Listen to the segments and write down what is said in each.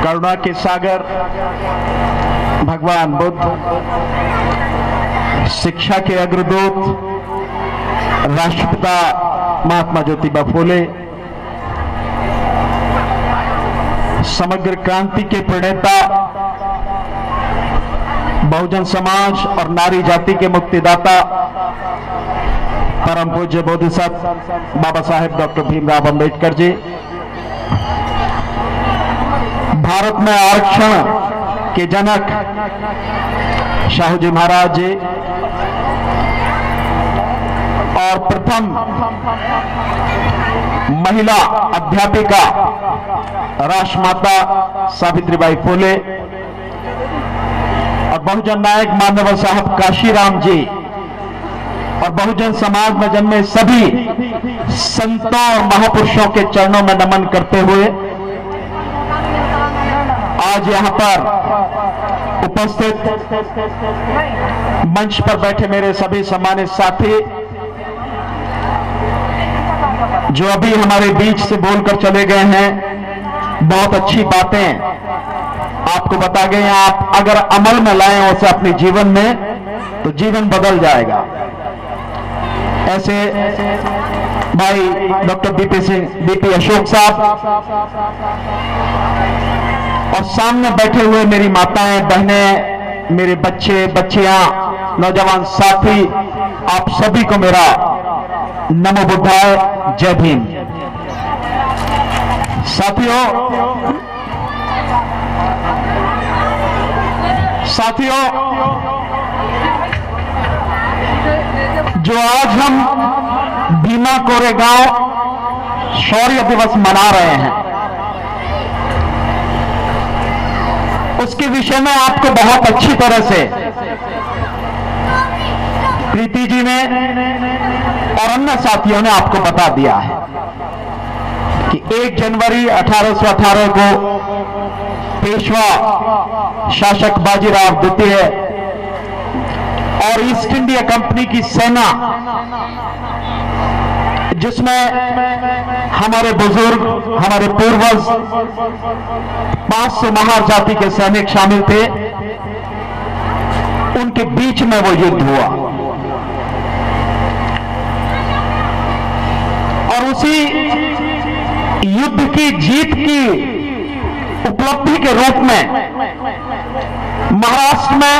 करुणा के सागर भगवान बुद्ध, शिक्षा के अग्रदूत राष्ट्रपिता महात्मा ज्योतिबा फूले, समग्र क्रांति के प्रणेता, बहुजन समाज और नारी जाति के मुक्तिदाता परम पूज्य बोधिसत्व बाबा साहेब डॉक्टर भीमराव अंबेडकर जी, भारत में आरक्षण के जनक शाहू जी महाराज जी और प्रथम महिला अध्यापिका राष्ट्रमाता सावित्रीबाई फूले और बहुजन नायक माननीय साहब काशीराम जी और बहुजन समाज में जन्मे सभी संतों और महापुरुषों के चरणों में नमन करते हुए आज यहां पर उपस्थित मंच पर बैठे मेरे सभी सम्मानित साथी जो अभी हमारे बीच से बोलकर चले गए हैं, बहुत अच्छी बातें आपको बता गए हैं। आप अगर अमल में लाएं उसे अपने जीवन में तो जीवन बदल जाएगा। ऐसे भाई डॉक्टर बीपी अशोक साहब और सामने बैठे हुए मेरी माताएं, बहनें, मेरे बच्चे, बच्चियां, नौजवान साथी, आप सभी को मेरा नमो बुद्धाय, जय भीम। साथियों, जो आज हम भीमा कोरेगांव शौर्य दिवस मना रहे हैं, उसके विषय में आपको बहुत अच्छी तरह से प्रीति जी ने और अन्य साथियों ने आपको बता दिया है कि 1 जनवरी 1818 को पेशवा शासक बाजीराव द्वितीय और ईस्ट इंडिया कंपनी की सेना, जिसमें हमारे बुजुर्ग, हमारे पूर्वज 500 महार जाति के सैनिक शामिल थे, उनके बीच में वो युद्ध हुआ और उसी युद्ध की जीत की उपलब्धि के रूप में महाराष्ट्र में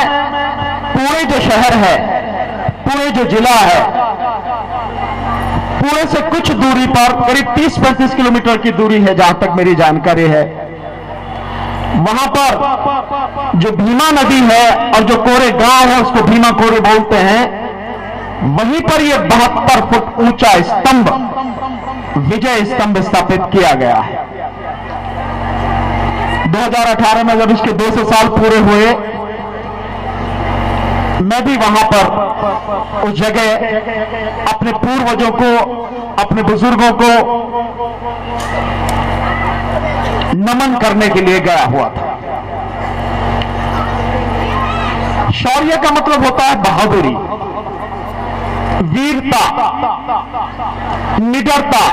पूरे जो शहर है, पूरे जो जिला है, पूरे से कुछ दूरी पर करीब 30-35 किलोमीटर की दूरी है, जहां तक मेरी जानकारी है, वहां पर जो भीमा नदी है और जो कोरेगांव है उसको भीमा कोरे बोलते हैं, वहीं पर यह 72 फुट ऊंचा स्तंभ, विजय स्तंभ स्थापित किया गया है। 2018 में जब इसके 200 साल पूरे हुए, मैं भी वहां पर उस जगह अपने पूर्वजों को, अपने बुजुर्गों को नमन करने के लिए गया हुआ था। शौर्य का मतलब होता है बहादुरी, वीरता, निडरता,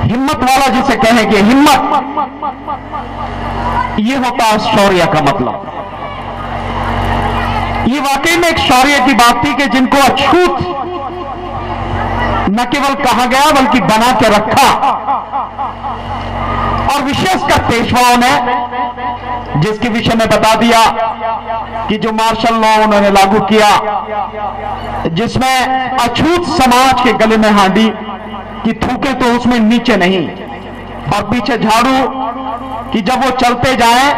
हिम्मत वाला जिसे कहेंगे, हिम्मत, ये होता है शौर्य का मतलब। ये वाकई में एक शौर्य की बात थी कि जिनको अछूत न केवल कहा गया बल्कि बना के रखा, और विशेषकर पेशवाओं ने, जिसके विषय में बता दिया कि जो मार्शल लॉ उन्होंने लागू किया, जिसमें अछूत समाज के गले में हांडी कि थूके तो उसमें नीचे नहीं, और पीछे झाड़ू कि जब वो चलते जाएं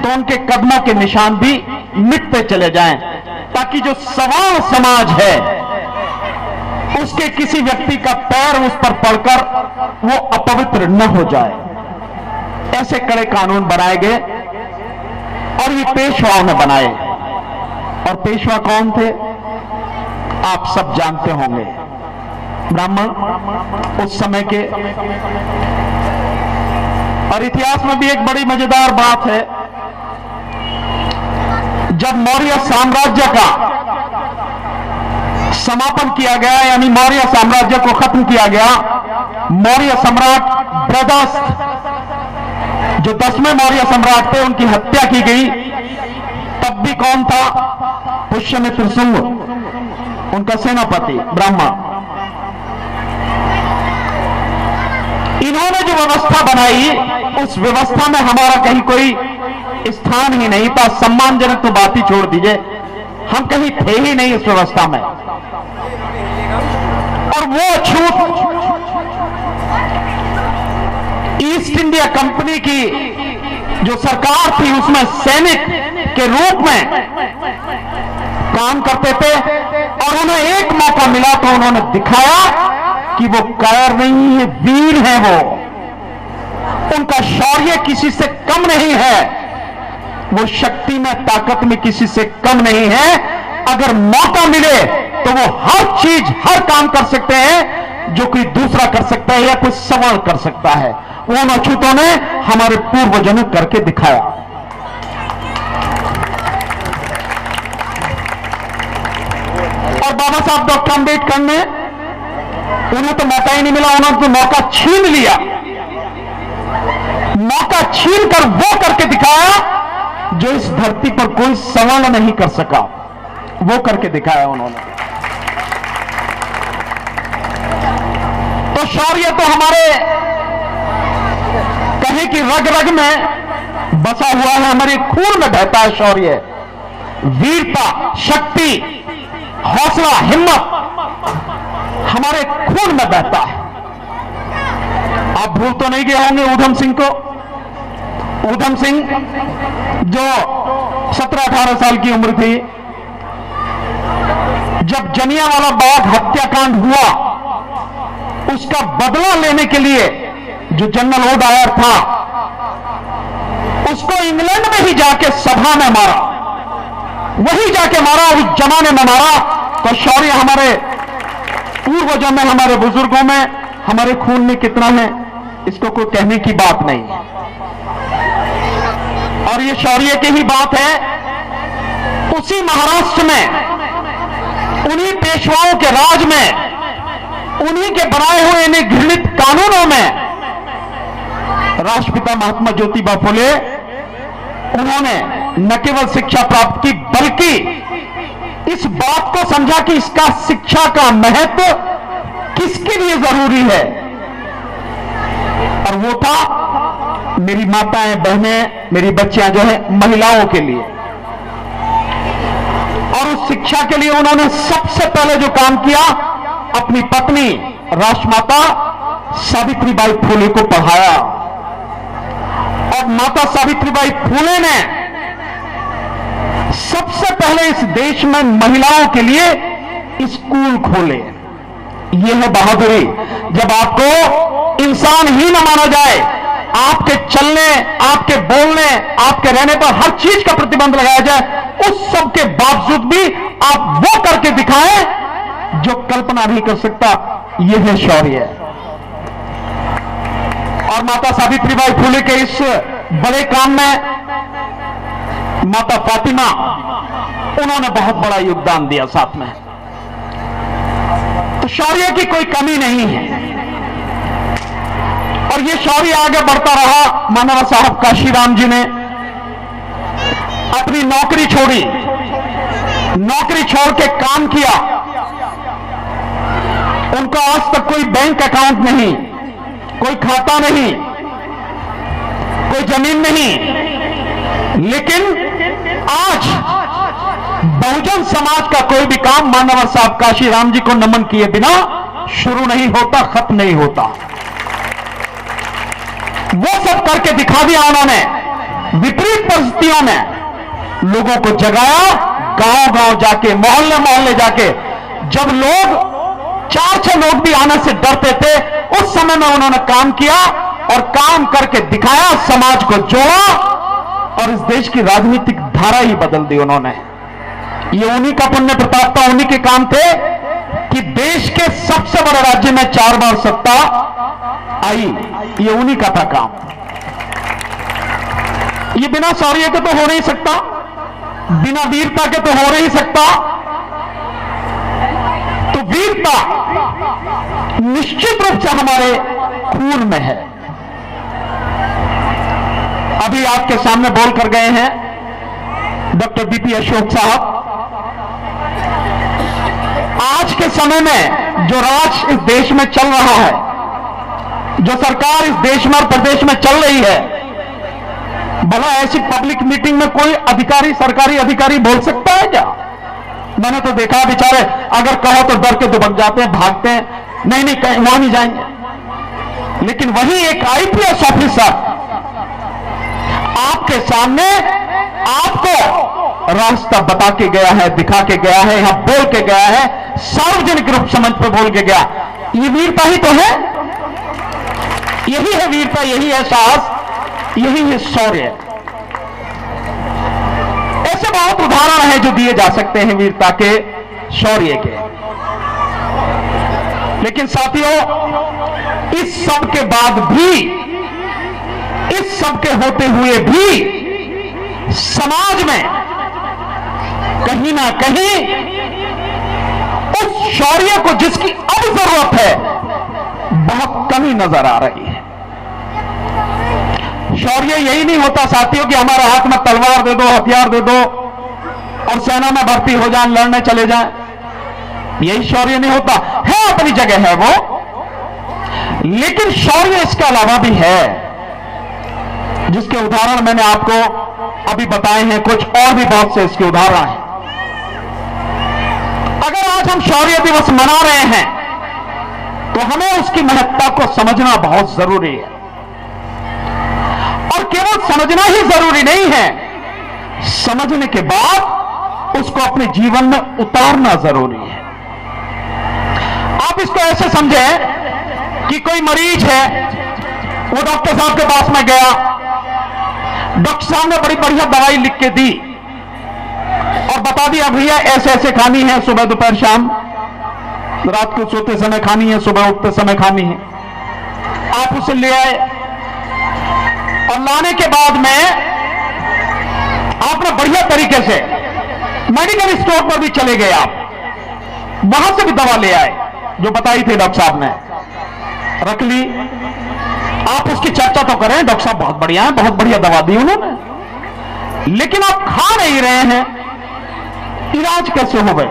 तो उनके कदमों के निशान भी मिटते चले जाएं, ताकि जो सवाल समाज है उसके किसी व्यक्ति का पैर उस पर पड़कर वो अपवित्र न हो जाए। ऐसे कड़े कानून बनाए गए और ये पेशवाओं ने बनाए। और पेशवा कौन थे आप सब जानते होंगे, ब्राह्मण उस समय के। और इतिहास में भी एक बड़ी मजेदार बात है, जब मौर्य साम्राज्य का समापन किया गया, यानी मौर्य साम्राज्य को खत्म किया गया, मौर्य सम्राट ब्रहदस्त जो 10वें मौर्य सम्राट थे उनकी हत्या की गई, तब भी कौन था? पुष्यमित्र शुंग, उनका सेनापति ब्राह्मण। इन्होंने जो व्यवस्था बनाई, उस व्यवस्था में हमारा कहीं कोई स्थान ही नहीं था। सम्मानजनक तो बात ही छोड़ दीजिए, हम कहीं थे ही नहीं इस व्यवस्था में। और वो छूट ईस्ट इंडिया कंपनी की जो सरकार थी, उसमें सैनिक के रूप में काम करते थे, और उन्हें एक मौका मिला तो उन्होंने दिखाया कि वो कायर नहीं है, वीर है। वो उनका शौर्य किसी से कम नहीं है, वो शक्ति में ताकत में किसी से कम नहीं है। अगर मौका मिले तो वो हर चीज हर काम कर सकते हैं जो कोई दूसरा कर सकता है या कोई सवाल कर सकता है। वो उन अछूतों ने हमारे पूर्वजों ने करके दिखाया। और बाबा साहब डॉक्टर अम्बेडकर ने, उन्हें तो मौका ही नहीं मिला, उन्होंने तो मौका छीन लिया। मौका छीन कर वो करके दिखाया जो इस धरती पर कोई सवाल नहीं कर सका, वो करके दिखाया उन्होंने। तो शौर्य तो हमारे कहे कि रग रग में बसा हुआ है, हमारे खून में बहता है शौर्य, वीरता, शक्ति, हौसला, हिम्मत हमारे खून में बहता है। आप भूल तो नहीं गए होंगे ऊधम सिंह को। ऊधम सिंह जो 17-18 साल की उम्र थी, जब जलियांवाला बाग हत्याकांड हुआ, उसका बदला लेने के लिए जो जनरल ओडायर था, उसको इंग्लैंड में ही जाके सभा में मारा, वही जाके मारा, उस जमाने में मारा। तो शौर्य हमारे पूर्वजों में, हमारे बुजुर्गों में, हमारे खून में कितना है, इसको कोई कहने की बात नहीं। और ये शौर्य की ही बात है। उसी महाराष्ट्र में, उन्हीं पेशवाओं के राज में, उन्हीं के बनाए हुए इन्हीं घृणित कानूनों में राष्ट्रपिता महात्मा ज्योतिबा फुले, उन्होंने न केवल शिक्षा प्राप्त की, बल्कि इस बात को समझा कि इसका शिक्षा का महत्व किसके लिए जरूरी है। और वो था मेरी माताएं, बहनें, मेरी बच्चियां जो है, महिलाओं के लिए। और उस शिक्षा के लिए उन्होंने सबसे पहले जो काम किया, अपनी पत्नी राष्ट्रमाता सावित्रीबाई फुले को पढ़ाया। और माता सावित्रीबाई फुले ने सबसे पहले इस देश में महिलाओं के लिए स्कूल खोले। यह है बहादुरी। जब आपको इंसान ही न माना जाए, आपके चलने, आपके बोलने, आपके रहने पर हर चीज का प्रतिबंध लगाया जाए, उस सब के बावजूद भी आप वो करके दिखाएं जो कल्पना नहीं कर सकता, यह है शौर्य। और माता सावित्रीबाई फुले के इस बड़े काम में माता फातिमा, उन्होंने बहुत बड़ा योगदान दिया साथ में। तो शौर्य की कोई कमी नहीं है। और ये शौर्य आगे बढ़ता रहा। मानव साहब काशीराम जी ने अपनी नौकरी छोड़ी, नौकरी छोड़ के काम किया। उनका आज तक कोई बैंक अकाउंट नहीं, कोई खाता नहीं, कोई जमीन नहीं, लेकिन आज बहुजन समाज का कोई भी काम मानव साहब काशीराम जी को नमन किए बिना शुरू नहीं होता, खत्म नहीं होता। वो सब करके दिखा दिया उन्होंने। विपरीत परिस्थितियों में लोगों को जगाया, गांव-गांव जाके, मोहल्ले-मोहल्ले जाके। जब लोग 4-6 लोग भी आने से डरते थे, उस समय में उन्होंने काम किया और काम करके दिखाया, समाज को जोड़ा और इस देश की राजनीतिक धारा ही बदल दी उन्होंने। ये उन्हीं का पुण्य प्रताप था, उन्हीं के काम थे कि देश के सबसे बड़े राज्य में 4 बार सत्ता आई। ये उन्हीं का था काम। ये बिना शौर्य के तो हो नहीं सकता, बिना वीरता के तो हो नहीं सकता। तो वीरता निश्चित रूप से हमारे खून में है। अभी आपके सामने बोल कर गए हैं डॉक्टर बीपी अशोक साहब। आज के समय में जो राज इस देश में चल रहा है, जो सरकार इस देश में और प्रदेश में चल रही है, भला ऐसी पब्लिक मीटिंग में कोई अधिकारी, सरकारी अधिकारी बोल सकता है क्या? मैंने तो देखा बेचारे, अगर कहो तो डर के दुबक जाते हैं, भागते हैं, नहीं नहीं कहीं वहां नहीं जाएंगे। लेकिन वही एक आईपीएस ऑफिसर आपके सामने आपको रास्ता बता के गया है, दिखा के गया है, यहां बोल के गया है, सार्वजनिक रूप समझ पे बोल के गया। ये वीरता ही तो है, यही है वीरता, यही है साहस, यही है शौर्य। ऐसे बहुत उदाहरण हैं जो दिए जा सकते हैं वीरता के, शौर्य के। लेकिन साथियों, इस सब के बाद भी, इस सब के होते हुए भी समाज में कहीं ना कहीं उस शौर्य को जिसकी अब जरूरत है, बहुत कमी नजर आ रही है। शौर्य यही नहीं होता साथियों कि हमारे हाथ में तलवार दे दो, हथियार दे दो और सेना में भर्ती हो जाएं, लड़ने चले जाएं। यही शौर्य नहीं होता है, अपनी जगह है वो, लेकिन शौर्य इसके अलावा भी है, जिसके उदाहरण मैंने आपको अभी बताए हैं। कुछ और भी बहुत से इसके उदाहरण हैं। अगर आज हम शौर्य दिवस मना रहे हैं तो हमें उसकी महत्ता को समझना बहुत जरूरी है, और केवल समझना ही जरूरी नहीं है, समझने के बाद उसको अपने जीवन में उतारना जरूरी है। आप इसको ऐसे समझें कि कोई मरीज है, वो डॉक्टर साहब के पास में गया, डॉक्टर साहब ने बड़ी बढ़िया दवाई लिख के दी और बता दिया भैया ऐसे ऐसे खानी है, सुबह दोपहर शाम, रात को सोते समय खानी है, सुबह उठते समय खानी है। आप उसे ले आए और लाने के बाद में आपने बढ़िया तरीके से मेडिकल स्टोर पर भी चले गए, आप वहां से भी दवा ले आए जो बताई थी डॉक्टर साहब ने, रख ली। आप उसकी चर्चा तो करें, डॉक्टर साहब बहुत बढ़िया है, बहुत बढ़िया दवा दी उन्होंने, लेकिन आप खा नहीं रहे हैं। इलाज कैसे होगा?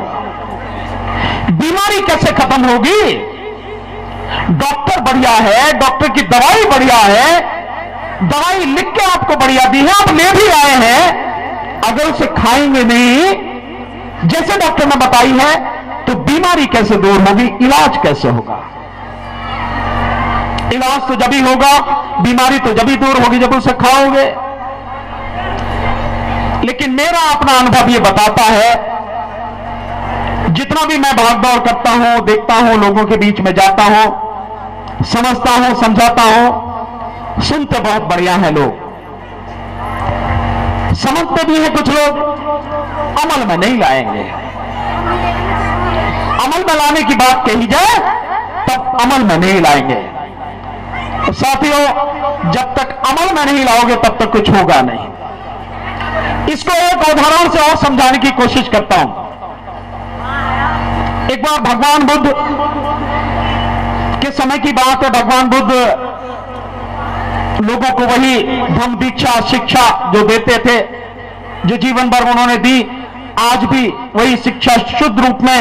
बीमारी कैसे खत्म होगी? डॉक्टर बढ़िया है, डॉक्टर की दवाई बढ़िया है, दवाई लिख के आपको बढ़िया दी है, आप ले भी आए हैं, अगर उसे खाएंगे नहीं जैसे डॉक्टर ने बताई है तो बीमारी कैसे दूर होगी? इलाज कैसे होगा? इलाज तो जब ही होगा, बीमारी तो जब ही दूर होगी जब उसे खाओगे। लेकिन मेरा अपना अनुभव यह बताता है, जितना भी मैं भागदौड़ करता हूं, देखता हूं, लोगों के बीच में जाता हूं, समझता हूं, समझाता हूं, सुनते बहुत बढ़िया है लोग, समझते भी हैं कुछ लोग, अमल में नहीं लाएंगे। अमल में लाने की बात कही जाए तब अमल में नहीं लाएंगे। साथियों, जब तक अमल में नहीं लाओगे तब तक कुछ होगा नहीं। इसको एक उदाहरण से और समझाने की कोशिश करता हूं। एक बार भगवान बुद्ध के समय की बात है। भगवान बुद्ध लोगों को वही धम्म दीक्षा, शिक्षा जो देते थे, जो जीवन भर उन्होंने दी, आज भी वही शिक्षा शुद्ध रूप में,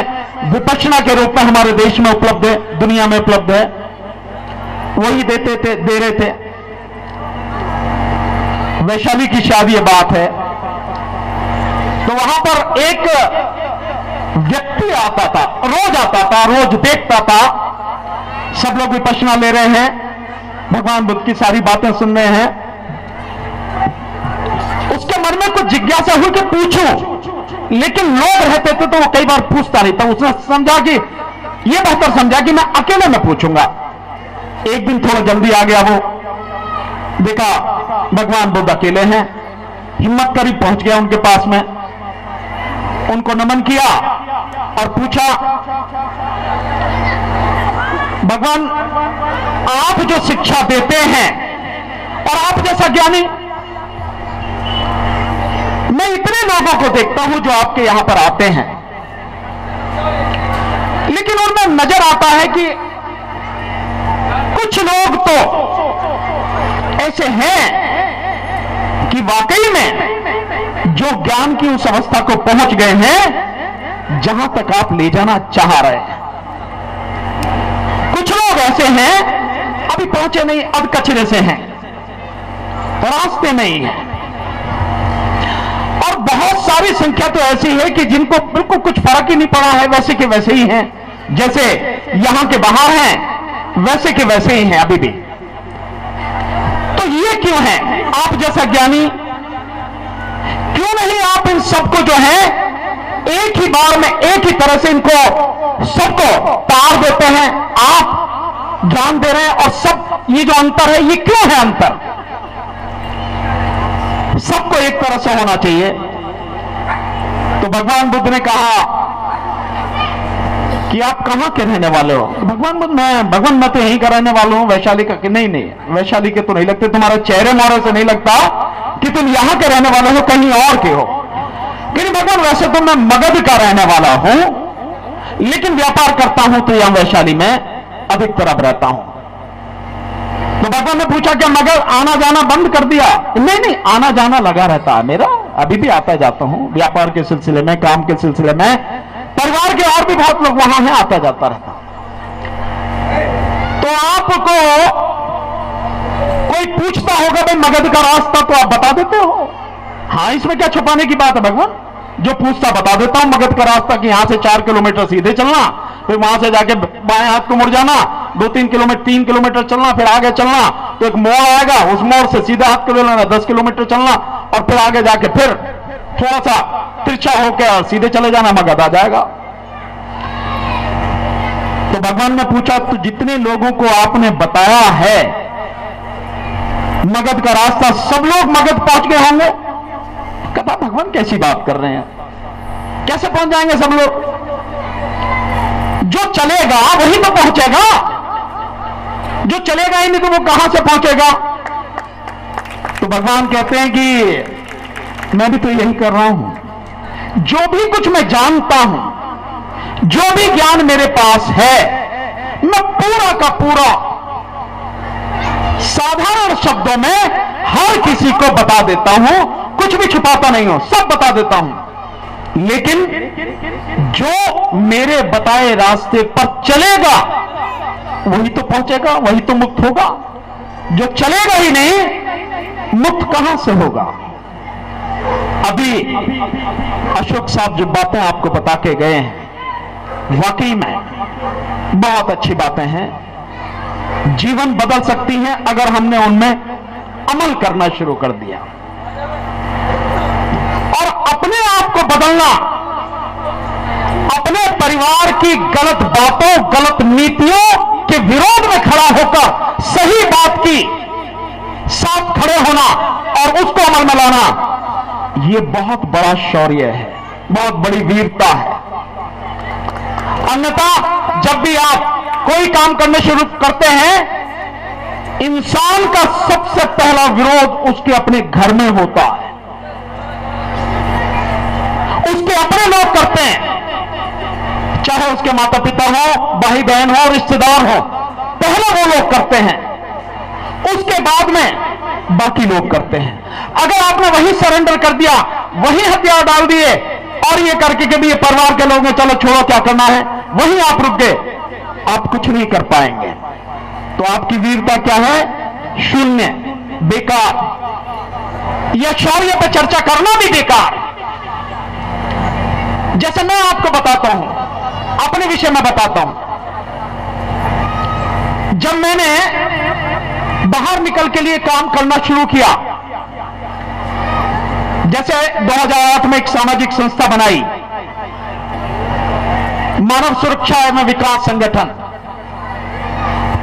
विपश्यना के रूप में हमारे देश में उपलब्ध है, दुनिया में उपलब्ध है, वही देते थे, दे रहे थे। वैशाली की शायद ये बात है। तो वहां पर एक व्यक्ति आता था, रोज देखता था, सब लोग विपश्यना ले रहे हैं, भगवान बुद्ध की सारी बातें सुन रहे हैं। उसके मन में कुछ जिज्ञासा हुई कि पूछूं, लेकिन लोग रहते थे तो वो कई बार पूछता नहीं था। उसने समझा कि ये बेहतर समझा कि मैं अकेले में पूछूंगा। एक दिन थोड़ा जल्दी आ गया, वो देखा भगवान बुद्ध अकेले हैं, हिम्मत करी पहुंच गया उनके पास में, उनको नमन किया और पूछा, भगवान आप जो शिक्षा देते हैं और आप जैसा ज्ञानी, मैं इतने लोगों को देखता हूं जो आपके यहां पर आते हैं, लेकिन उनमें नजर आता है कि कुछ लोग तो ऐसे हैं कि वाकई में जो ज्ञान की उस अवस्था को पहुंच गए हैं जहां तक आप ले जाना चाह रहे हैं। कुछ लोग ऐसे हैं अभी पहुंचे नहीं, अब कचरे से हैं, रास्ते में ही है। और बहुत सारी संख्या तो ऐसी है कि जिनको बिल्कुल कुछ फर्क ही नहीं पड़ा है, वैसे के वैसे ही हैं, जैसे यहां के बाहर हैं वैसे के वैसे ही हैं अभी भी। तो ये क्यों है? आप जैसा ज्ञानी क्यों नहीं आप इन सबको जो है एक ही बार में एक ही तरह से इनको सबको तार देते हैं? आप ज्ञान दे रहे हैं और सब ये जो अंतर है, ये क्यों है अंतर? सबको एक तरह से होना चाहिए। तो भगवान बुद्ध ने कहा कि आप कहां के रहने वाले हो? भगवान मैं तो यहीं का रहने वाला हूं, वैशाली का। कि नहीं, वैशाली के तो नहीं लगते, तुम्हारे चेहरे मोहरे से नहीं लगता कि तुम यहां के रहने वाले हो, कहीं और के हो। कि भगवान वैसे तो मैं मगध का रहने वाला हूं, लेकिन व्यापार करता हूं तो यहां वैशाली में अधिकतर अब रहता हूं। तो भगवान ने पूछा क्या मगध आना जाना बंद कर दिया? नहीं, आना जाना लगा रहता है मेरा, अभी भी आता जाता हूं, व्यापार के सिलसिले में, काम के सिलसिले में, परिवार के और भी बहुत लोग वहां हैं, आता जाता रहता। तो आपको कोई पूछता होगा भाई मगध का रास्ता, तो आप बता देते हो। हाँ, इसमें क्या छुपाने की बात है भगवान? जो पूछता बता देता हूं मगध का रास्ता, कि यहां से 4 किलोमीटर सीधे चलना, फिर वहां से जाके बाएं हाथ को मुड़ जाना, 3 किलोमीटर चलना, फिर आगे चलना तो एक मोड़ आएगा, उस मोड़ से सीधे हाथ को ले लेना, 10 किलोमीटर चलना, और फिर आगे जाके फिर थोड़ा सा तिरछा होकर सीधे चले जाना, मगध आ जाएगा। तो भगवान ने पूछा तो जितने लोगों को आपने बताया है मगध का रास्ता, सब लोग मगध पहुंच गए होंगे? कहता भगवान कैसी बात कर रहे हैं, कैसे पहुंच जाएंगे सब लोग? जो चलेगा वही तो पहुंचेगा, जो चलेगा ही नहीं तो वो कहां से पहुंचेगा? तो भगवान कहते हैं कि मैं भी तो यही कर रहा हूं। जो भी कुछ मैं जानता हूं, जो भी ज्ञान मेरे पास है, मैं पूरा का पूरा साधारण शब्दों में हर किसी को बता देता हूं, कुछ भी छुपाता नहीं हूं, सब बता देता हूं। लेकिन जो मेरे बताए रास्ते पर चलेगा वही तो पहुंचेगा, वही तो मुक्त होगा। जो चलेगा ही नहीं, मुक्त कहां से होगा? अभी अशोक साहब जो बातें आपको बता के गए हैं, वाकई में बहुत अच्छी बातें हैं, जीवन बदल सकती हैं अगर हमने उनमें अमल करना शुरू कर दिया। और अपने आप को बदलना, अपने परिवार की गलत बातों, गलत नीतियों के विरोध में खड़ा होकर सही बात की साथ खड़े होना और उसको अमल में लाना, यह बहुत बड़ा शौर्य है, बहुत बड़ी वीरता है। अन्यथा जब भी आप कोई काम करने शुरू करते हैं, इंसान का सबसे पहला विरोध उसके अपने घर में होता है, उसके अपने लोग करते हैं, चाहे उसके माता पिता हो, भाई बहन हो, रिश्तेदार हो, पहले वो लोग करते हैं, उसके बाद में बाकी लोग करते हैं। अगर आपने वही सरेंडर कर दिया, वही हथियार डाल दिए और ये करके कि भी ये परिवार के लोग हैं, चलो छोड़ो क्या करना है, वहीं आप रुक गए, आप कुछ नहीं कर पाएंगे। तो आपकी वीरता क्या है? शून्य, बेकार। यह शौर्य पर चर्चा करना भी बेकार। जैसे मैं आपको बताता हूं, अपने विषय में बताता हूं, जब मैंने बाहर निकल के लिए काम करना शुरू किया, जैसे 2008 में एक सामाजिक संस्था बनाई, मानव सुरक्षा एवं विकास संगठन,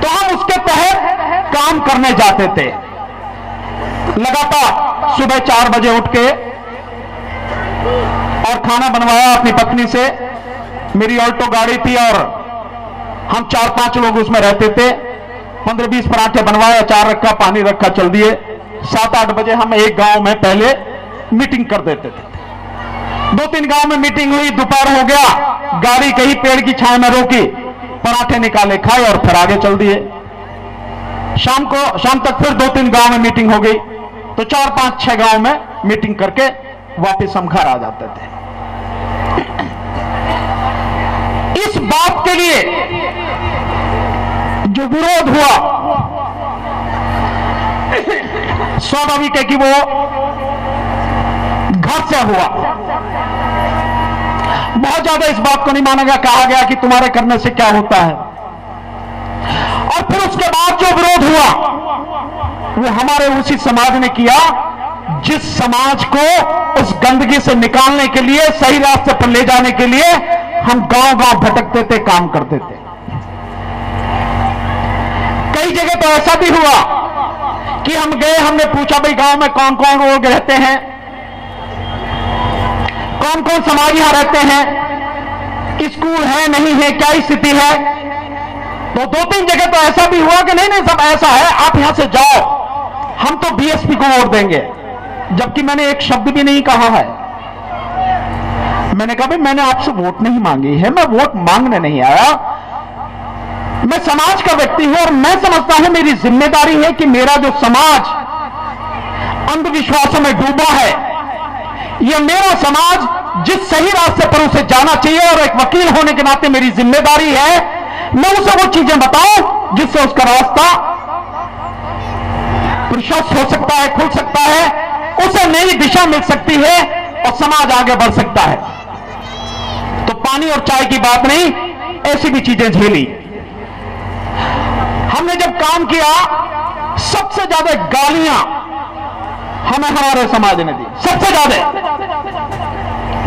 तो हम उसके तहत काम करने जाते थे। लगातार सुबह 4 बजे उठ के और खाना बनवाया अपनी पत्नी से, मेरी ऑल्टो गाड़ी थी और हम 4-5 लोग उसमें रहते थे। 15-20 पराठे बनवाए, अचार रखा, पानी रखा, चल दिए। 7-8 बजे हम एक गांव में पहले मीटिंग कर देते थे। 2-3 गांव में मीटिंग हुई, दोपहर हो गया, गाड़ी कहीं पेड़ की छाया में रोकी, पराठे निकाले, खाए और फिर आगे चल दिए। शाम तक फिर 2-3 गांव में मीटिंग हो गई, तो 4-5-6 गांव में मीटिंग करके वापस हम घर आ जाते थे। इस बात के लिए जो विरोध हुआ, स्वाभाविक है कि वो घर से हुआ। बहुत ज्यादा इस बात को नहीं माना गया, कहा गया कि तुम्हारे करने से क्या होता है। और फिर उसके बाद जो विरोध हुआ वो हमारे उसी समाज ने किया जिस समाज को उस गंदगी से निकालने के लिए, सही रास्ते पर ले जाने के लिए हम गांव-गांव भटकते थे, काम करते थे। कई जगह तो ऐसा भी हुआ कि हम गए, हमने पूछा भाई गांव में कौन कौन लोग रहते हैं, कौन कौन समाज यहां रहते हैं, स्कूल है नहीं है, क्या स्थिति है। तो 2-3 जगह तो ऐसा भी हुआ कि नहीं सब ऐसा है, आप यहां से जाओ, हम तो बीएसपी को वोट देंगे। जबकि मैंने एक शब्द भी नहीं कहा है। मैंने कहा भाई मैंने आपसे वोट नहीं मांगी है, मैं वोट मांगने नहीं आया, मैं समाज का व्यक्ति हूं और मैं समझता हूं मेरी जिम्मेदारी है कि मेरा जो समाज अंधविश्वासों में डूबा है, यह मेरा समाज जिस सही रास्ते पर उसे जाना चाहिए, और एक वकील होने के नाते मेरी जिम्मेदारी है मैं उसे वो चीजें बताऊं जिससे उसका रास्ता प्रशस्त हो सकता है, खुल सकता है, उसे नई दिशा मिल सकती है और समाज आगे बढ़ सकता है। तो पानी और चाय की बात नहीं, ऐसी भी चीजें झेली। हमने जब काम किया, सबसे ज्यादा गालियां हमें हमारे समाज ने दी, सबसे ज्यादा,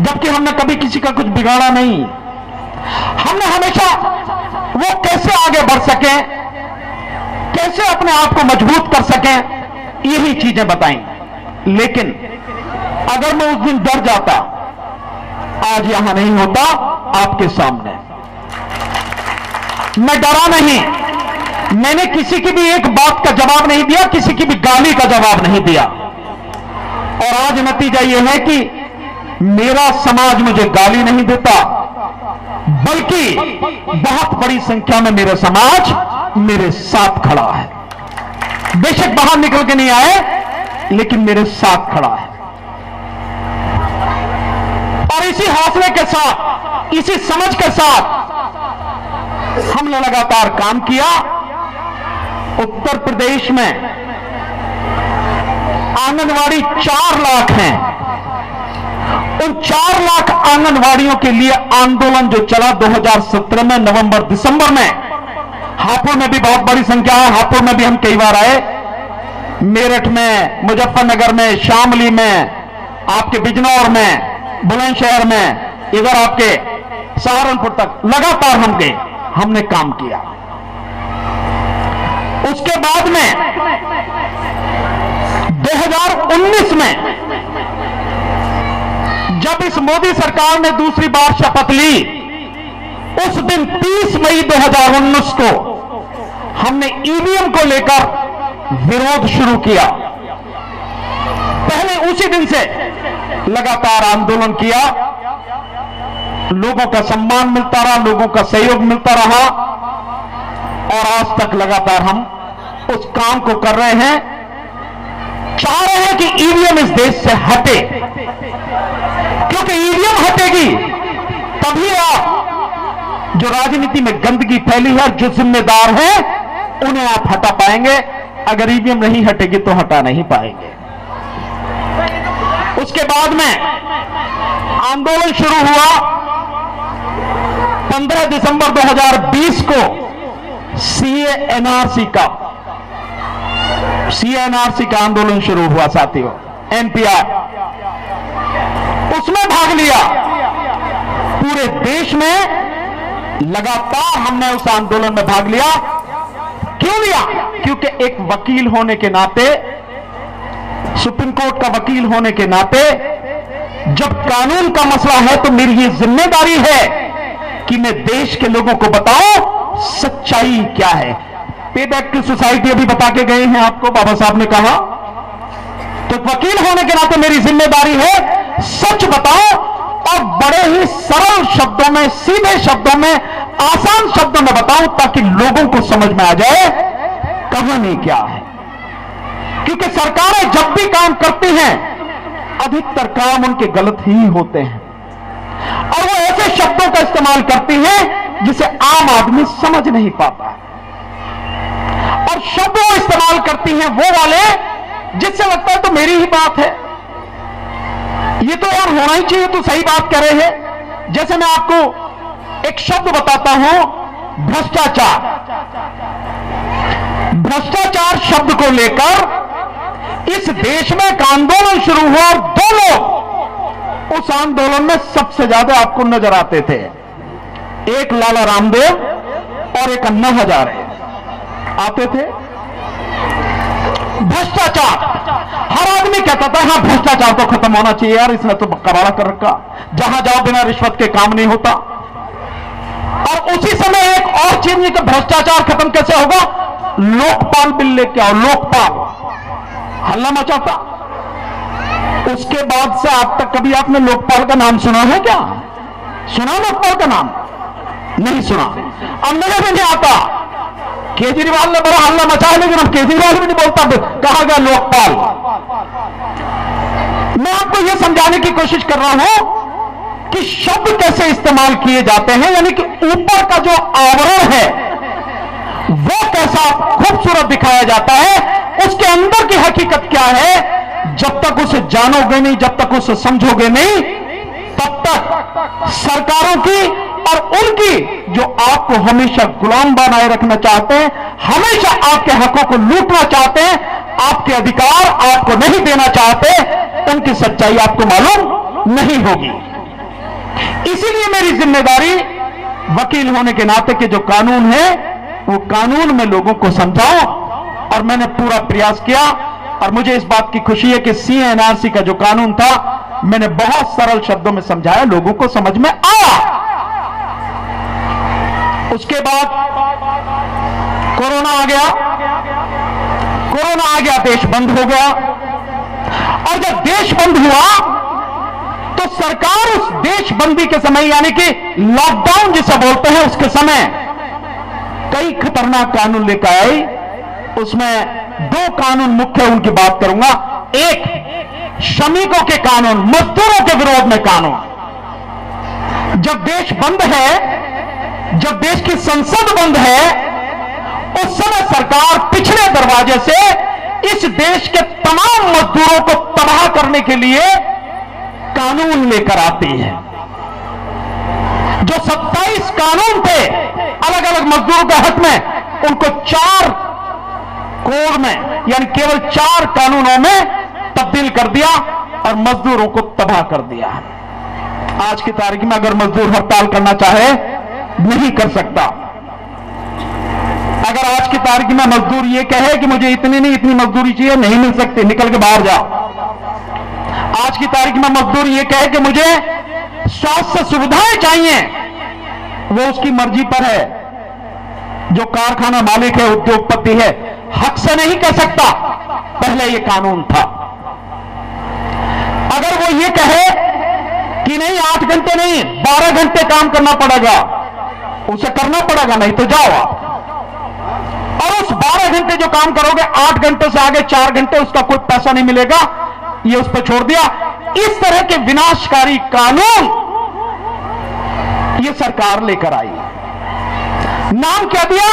जबकि हमने कभी किसी का कुछ बिगाड़ा नहीं। हमने हमेशा वो कैसे आगे बढ़ सके, कैसे अपने आप को मजबूत कर सकें, यही चीजें बताई। लेकिन अगर मैं उस दिन डर जाता, आज यहां नहीं होता आपके सामने। मैं डरा नहीं, मैंने किसी की भी एक बात का जवाब नहीं दिया, किसी की भी गाली का जवाब नहीं दिया। और आज नतीजा यह है कि मेरा समाज मुझे गाली नहीं देता, बल्कि बहुत बड़ी संख्या में मेरा समाज मेरे साथ खड़ा है। बेशक बाहर निकल के नहीं आए, लेकिन मेरे साथ खड़ा है। और इसी हौसले के साथ, इसी समझ के साथ हमने लगातार काम किया। उत्तर प्रदेश में आंगनवाड़ी 4 लाख हैं। उन 4 लाख आंगनवाड़ियों के लिए आंदोलन जो चला 2017 में नवंबर-दिसंबर में, हापुड़ में भी बहुत बड़ी संख्या है, हापुड़ में भी हम कई बार आए, मेरठ में, मुजफ्फरनगर में, शामली में, आपके बिजनौर में, बुलंदशहर में, इधर आपके सहारनपुर तक लगातार हम गए, हमने काम किया। उसके बाद में 2019 में जब इस मोदी सरकार ने दूसरी बार शपथ ली, उस दिन 30 मई 2019 को हमने ईवीएम को लेकर विरोध शुरू किया। पहले उसी दिन से लगातार आंदोलन किया, लोगों का सम्मान मिलता रहा, लोगों का सहयोग मिलता रहा, और आज तक लगातार हम उस काम को कर रहे हैं। चाह रहे हैं कि ईवीएम इस देश से हटे, क्योंकि ईवीएम हटेगी तभी आप जो राजनीति में गंदगी फैली है, जो जिम्मेदार हैं, उन्हें आप हटा पाएंगे। अगर ईवीएम नहीं हटेगी तो हटा नहीं पाएंगे। उसके बाद में आंदोलन शुरू हुआ 15 दिसंबर 2020 को सीए एनआरसी का आंदोलन शुरू हुआ साथियों, एनपीआर। उसमें भाग लिया पूरे देश में, लगातार हमने उस आंदोलन में भाग लिया। क्यों लिया? क्योंकि एक वकील होने के नाते, सुप्रीम कोर्ट का वकील होने के नाते, जब कानून का मसला है तो मेरी ये जिम्मेदारी है कि मैं देश के लोगों को बताऊं सच्चाई क्या है। पे बैक टू सोसाइटी अभी बता के गए हैं आपको, बाबा साहब ने कहा। तो वकील होने के नाते मेरी जिम्मेदारी है सच बताओ, और बड़े ही सरल शब्दों में, सीधे शब्दों में, आसान शब्दों में बताऊं, ताकि लोगों को समझ में आ जाए कहानी क्या है। क्योंकि सरकारें जब भी काम करती हैं अधिकतर काम उनके गलत ही होते हैं और वो ऐसे शब्दों का इस्तेमाल करती हैं जिसे आम आदमी समझ नहीं पाता और शब्द वो इस्तेमाल करती हैं वो वाले जिससे लगता है तो मेरी ही बात है, ये तो और होना ही चाहिए, तो सही बात कर रहे हैं। जैसे मैं आपको एक शब्द बताता हूं, भ्रष्टाचार। भ्रष्टाचार शब्द को लेकर इस देश में एक आंदोलन शुरू हुआ और दो लोग उस आंदोलन में सबसे ज्यादा आपको नजर आते थे, एक लाला रामदेव और एक अन्ना हजारे आते थे। भ्रष्टाचार, हर आदमी कहता था हां भ्रष्टाचार तो खत्म होना चाहिए यार, इसने तो कबाड़ा कर रखा, जहां जाओ बिना रिश्वत के काम नहीं होता। और उसी समय एक और चीज का भ्रष्टाचार खत्म कैसे होगा, लोकपाल बिल लेके आओ, लोकपाल हल्ला मचाता। उसके बाद से आज तक कभी आपने लोकपाल का नाम सुना है क्या? सुना लोकपाल का नाम? नहीं सुना। अब नजर भी नहीं आता। केजरीवाल ने बड़ा हल्ला मचाया लेकिन अब केजरीवाल भी नहीं बोलता, कहा गया लोकपाल। मैं आपको यह समझाने की कोशिश कर रहा हूं कि शब्द कैसे इस्तेमाल किए जाते हैं, यानी कि ऊपर का जो आवरण है वो कैसा खूबसूरत दिखाया जाता है, उसके अंदर की हकीकत क्या है, जब तक उसे जानोगे नहीं, जब तक उसे समझोगे नहीं, तब तक सरकारों की और उनकी जो आपको हमेशा गुलाम बनाए रखना चाहते हैं, हमेशा आपके हकों को लूटना चाहते हैं, आपके अधिकार आपको नहीं देना चाहते, उनकी सच्चाई आपको मालूम नहीं होगी। इसीलिए मेरी जिम्मेदारी वकील होने के नाते के जो कानून है वो कानून में लोगों को समझाओ, और मैंने पूरा प्रयास किया और मुझे इस बात की खुशी है कि CNRC का जो कानून था मैंने बहुत सरल शब्दों में समझाया, लोगों को समझ में आया। उसके बाद कोरोना आ गया, देश बंद हो गया, और जब देश बंद हुआ तो सरकार उस देशबंदी के समय, यानी कि लॉकडाउन जिसे बोलते हैं, उसके समय कई खतरनाक कानून लेकर आई। उसमें दो कानून मुख्य उनकी बात करूंगा। एक, श्रमिकों के कानून, मजदूरों के विरोध में कानून। जब देश बंद है, जब देश की संसद बंद है, उस समय सरकार पिछले दरवाजे से इस देश के तमाम मजदूरों को तबाह करने के लिए कानून लेकर आती है। जो 27 कानून थे अलग अलग मजदूरों के हक में, उनको 4 कोड में, यानी केवल 4 कानूनों में तब्दील कर दिया और मजदूरों को तबाह कर दिया। आज की तारीख में अगर मजदूर हड़ताल करना चाहे नहीं कर सकता। अगर आज की तारीख में मजदूर ये कहे कि मुझे इतनी नहीं इतनी मजदूरी चाहिए, नहीं मिल सकती, निकल के बाहर जाओ। आज की तारीख में मजदूर ये कहे कि मुझे स्वास्थ्य सुविधाएं चाहिए, वो उसकी मर्जी पर है। जो कारखाना मालिक है, उद्योगपति है, हक से नहीं कह सकता, पहले ये कानून था। अगर वो ये कहे कि नहीं 8 घंटे नहीं 12 घंटे काम करना पड़ेगा, उसे करना पड़ेगा, नहीं तो जाओ आप। और उस 12 घंटे जो काम करोगे, 8 घंटे से आगे 4 घंटे उसका कोई पैसा नहीं मिलेगा, ये उस पर छोड़ दिया। इस तरह के विनाशकारी कानून ये सरकार लेकर आई। नाम क्या दिया?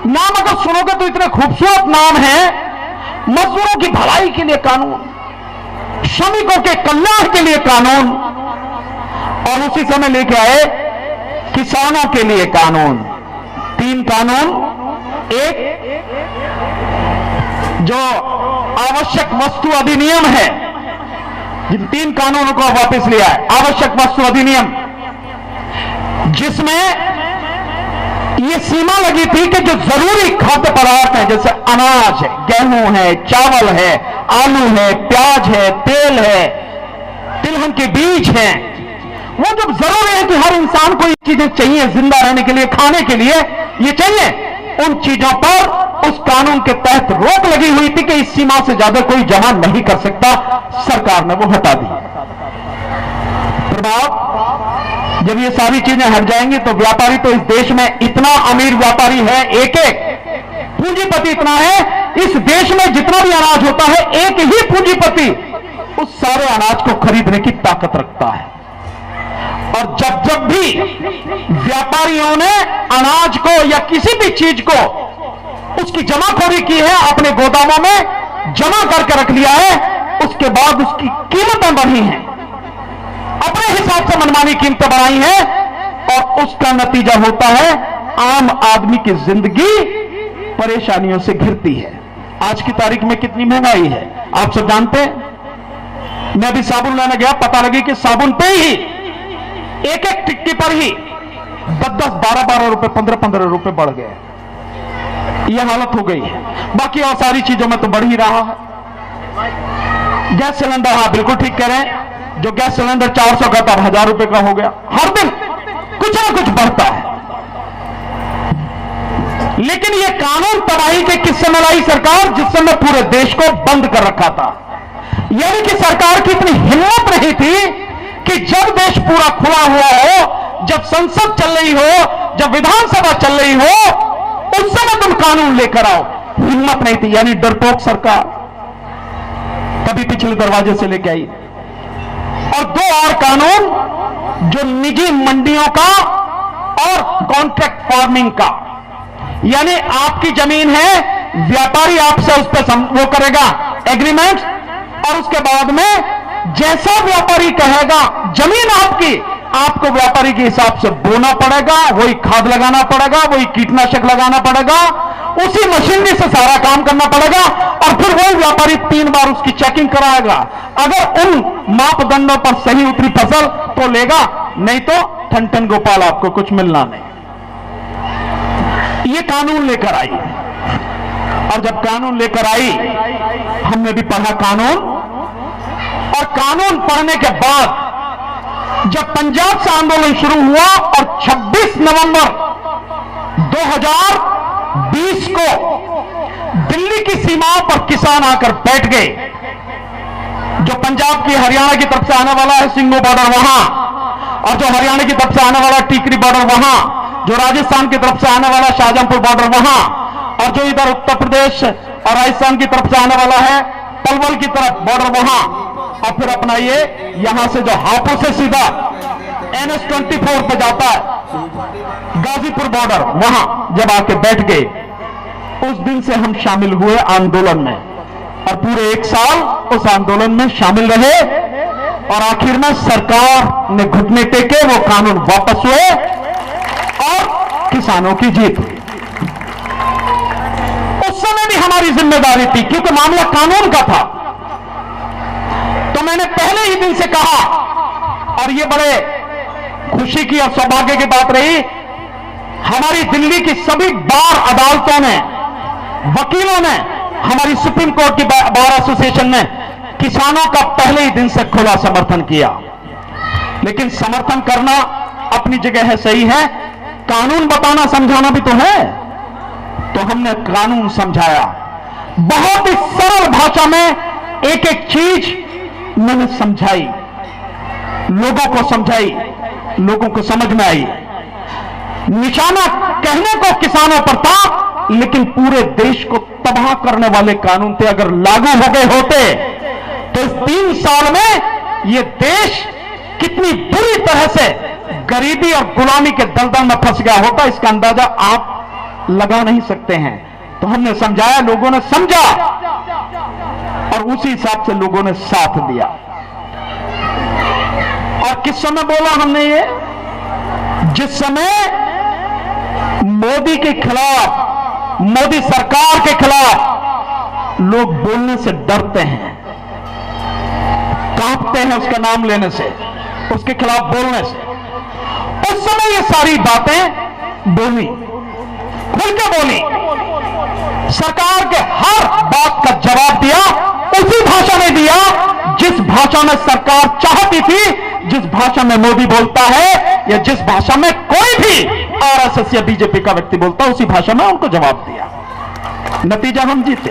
नाम अगर सुनोगे तो इतने खूबसूरत नाम है, मजदूरों की भलाई के लिए कानून, श्रमिकों के कल्याण के लिए कानून, और उसी समय लेके आए किसानों के लिए कानून। 3 कानून। एक, जो आवश्यक वस्तु अधिनियम है, जिन 3 कानूनों को वापस लिया है। आवश्यक वस्तु अधिनियम, जिसमें यह सीमा लगी थी कि जो जरूरी खाद्य पदार्थ हैं, जैसे अनाज है, गेहूं है, चावल है, आलू है, प्याज है, तेल है, तिलहन के बीज हैं, वो जब जरूरी है कि हर इंसान को ये चीजें चाहिए जिंदा रहने के लिए, खाने के लिए ये चाहिए, उन चीजों पर उस कानून के तहत रोक लगी हुई थी कि इस सीमा से ज्यादा कोई जमा नहीं कर सकता। सरकार ने वो हटा दी। प्रभाव, जब ये सारी चीजें हट जाएंगी तो व्यापारी तो इस देश में इतना अमीर व्यापारी है, एक एक पूंजीपति इतना है, इस देश में जितना भी अनाज होता है एक ही पूंजीपति उस सारे अनाज को खरीदने की ताकत रखता है। और जब जब भी व्यापारियों ने अनाज को या किसी भी चीज को उसकी जमाखोरी की है, अपने गोदामों में जमा करके रख लिया है, उसके बाद उसकी कीमतें बढ़ी हैं, अपने हिसाब से मनमानी कीमतें बढ़ाई हैं, और उसका नतीजा होता है आम आदमी की जिंदगी परेशानियों से घिरती है। आज की तारीख में कितनी महंगाई है आप सब जानते हैं। मैं अभी साबुन लेने गया, पता लगी कि साबुन पे ही एक एक टिक्की पर ही 10-10, 12-12 रुपए, 15-15 रुपए बढ़ गए। यह हालत हो गई है। बाकी और सारी चीजों में तो बढ़ ही रहा है। गैस सिलेंडर, हाँ बिल्कुल ठीक कह रहे हैं, जो गैस सिलेंडर 400 का था 1000 रुपए का हो गया। हर दिन कुछ ना कुछ बढ़ता है। लेकिन यह कानून तबाही के किस समय लाई सरकार, जिस समय पूरे देश को बंद कर रखा था। यानी कि सरकार की इतनी हिम्मत नहीं थी कि जब देश पूरा खुला हुआ हो, जब संसद चल रही हो, जब विधानसभा चल रही हो, उस समय तुम कानून लेकर आओ। हिम्मत नहीं थी, यानी डरपोक सरकार कभी पिछले दरवाजे से लेकर आई। और दो और कानून जो निजी मंडियों का और कॉन्ट्रैक्ट फार्मिंग का, यानी आपकी जमीन है, व्यापारी आपसे उस पर वो करेगा एग्रीमेंट, और उसके बाद में जैसा व्यापारी कहेगा जमीन आपकी, आपको व्यापारी के हिसाब से बोना पड़ेगा, वही खाद लगाना पड़ेगा, वही कीटनाशक लगाना पड़ेगा, उसी मशीनरी से सारा काम करना पड़ेगा, और फिर वही व्यापारी 3 बार उसकी चेकिंग कराएगा। अगर उन मापदंडों पर सही उतरी फसल तो लेगा, नहीं तो ठन ठन गोपाल, आपको कुछ मिलना नहीं। ये कानून लेकर आई, और जब कानून लेकर आई, हमने भी पढ़ा कानून, और कानून पढ़ने के बाद जब पंजाब से आंदोलन शुरू हुआ और 26 नवंबर 2020 को दिल्ली की सीमाओं पर किसान आकर बैठ गए। जो पंजाब की हरियाणा की तरफ से आने वाला है सिंगो बॉर्डर वहां, और जो हरियाणा की तरफ से आने वाला टीकरी बॉर्डर वहां, जो राजस्थान की तरफ से आने वाला शाहजहांपुर बॉर्डर वहां, और जो इधर उत्तर प्रदेश और राजस्थान की तरफ से आने वाला है पलवल की तरफ बॉर्डर वहां, और फिर अपना ये यहां से जो हापुड़ से सीधा NH-24 पे जाता है गाजीपुर बॉर्डर, वहां जब आके बैठ गए, उस दिन से हम शामिल हुए आंदोलन में, और पूरे 1 साल उस आंदोलन में शामिल रहे, और आखिर में सरकार ने घुटने टेके, वो कानून वापस हुए और किसानों की जीत हुई। उस समय भी हमारी जिम्मेदारी थी, क्योंकि मामला कानून का था। तो मैंने पहले ही दिन से कहा, और ये बड़े खुशी की और सौभाग्य की बात रही, हमारी दिल्ली की सभी बार अदालतों ने, वकीलों ने, हमारी सुप्रीम कोर्ट की बार एसोसिएशन ने किसानों का पहले ही दिन से खुला समर्थन किया। लेकिन समर्थन करना अपनी जगह है, सही है, कानून बताना समझाना भी तो है। तो हमने कानून समझाया, बहुत ही सरल भाषा में एक एक चीज मैंने समझाई, लोगों को समझाई, लोगों को समझ में आई। निशाना कहने को किसानों पर था, लेकिन पूरे देश को तबाह करने वाले कानून थे। अगर लागू हो गए होते तो इस 3 साल में यह देश कितनी बुरी तरह से गरीबी और गुलामी के दलदल में फंस गया होता, इसका अंदाजा आप लगा नहीं सकते हैं। तो हमने समझाया, लोगों ने समझा, और उसी हिसाब से लोगों ने साथ दिया। और किस समय बोला हमने ये? जिस समय मोदी के खिलाफ, मोदी सरकार के खिलाफ लोग बोलने से डरते हैं, कांपते हैं उसका नाम लेने से, उसके खिलाफ बोलने से। उस समय ये सारी बातें बोली, खुल के बोली, सरकार के हर बात का जवाब दिया, उसी भाषा में दिया जिस भाषा में सरकार चाहती थी, जिस भाषा में मोदी बोलता है, या जिस भाषा में कोई भी आरएसएस या बीजेपी का व्यक्ति बोलता है, उसी भाषा में उनको जवाब दिया। नतीजा हम जीते।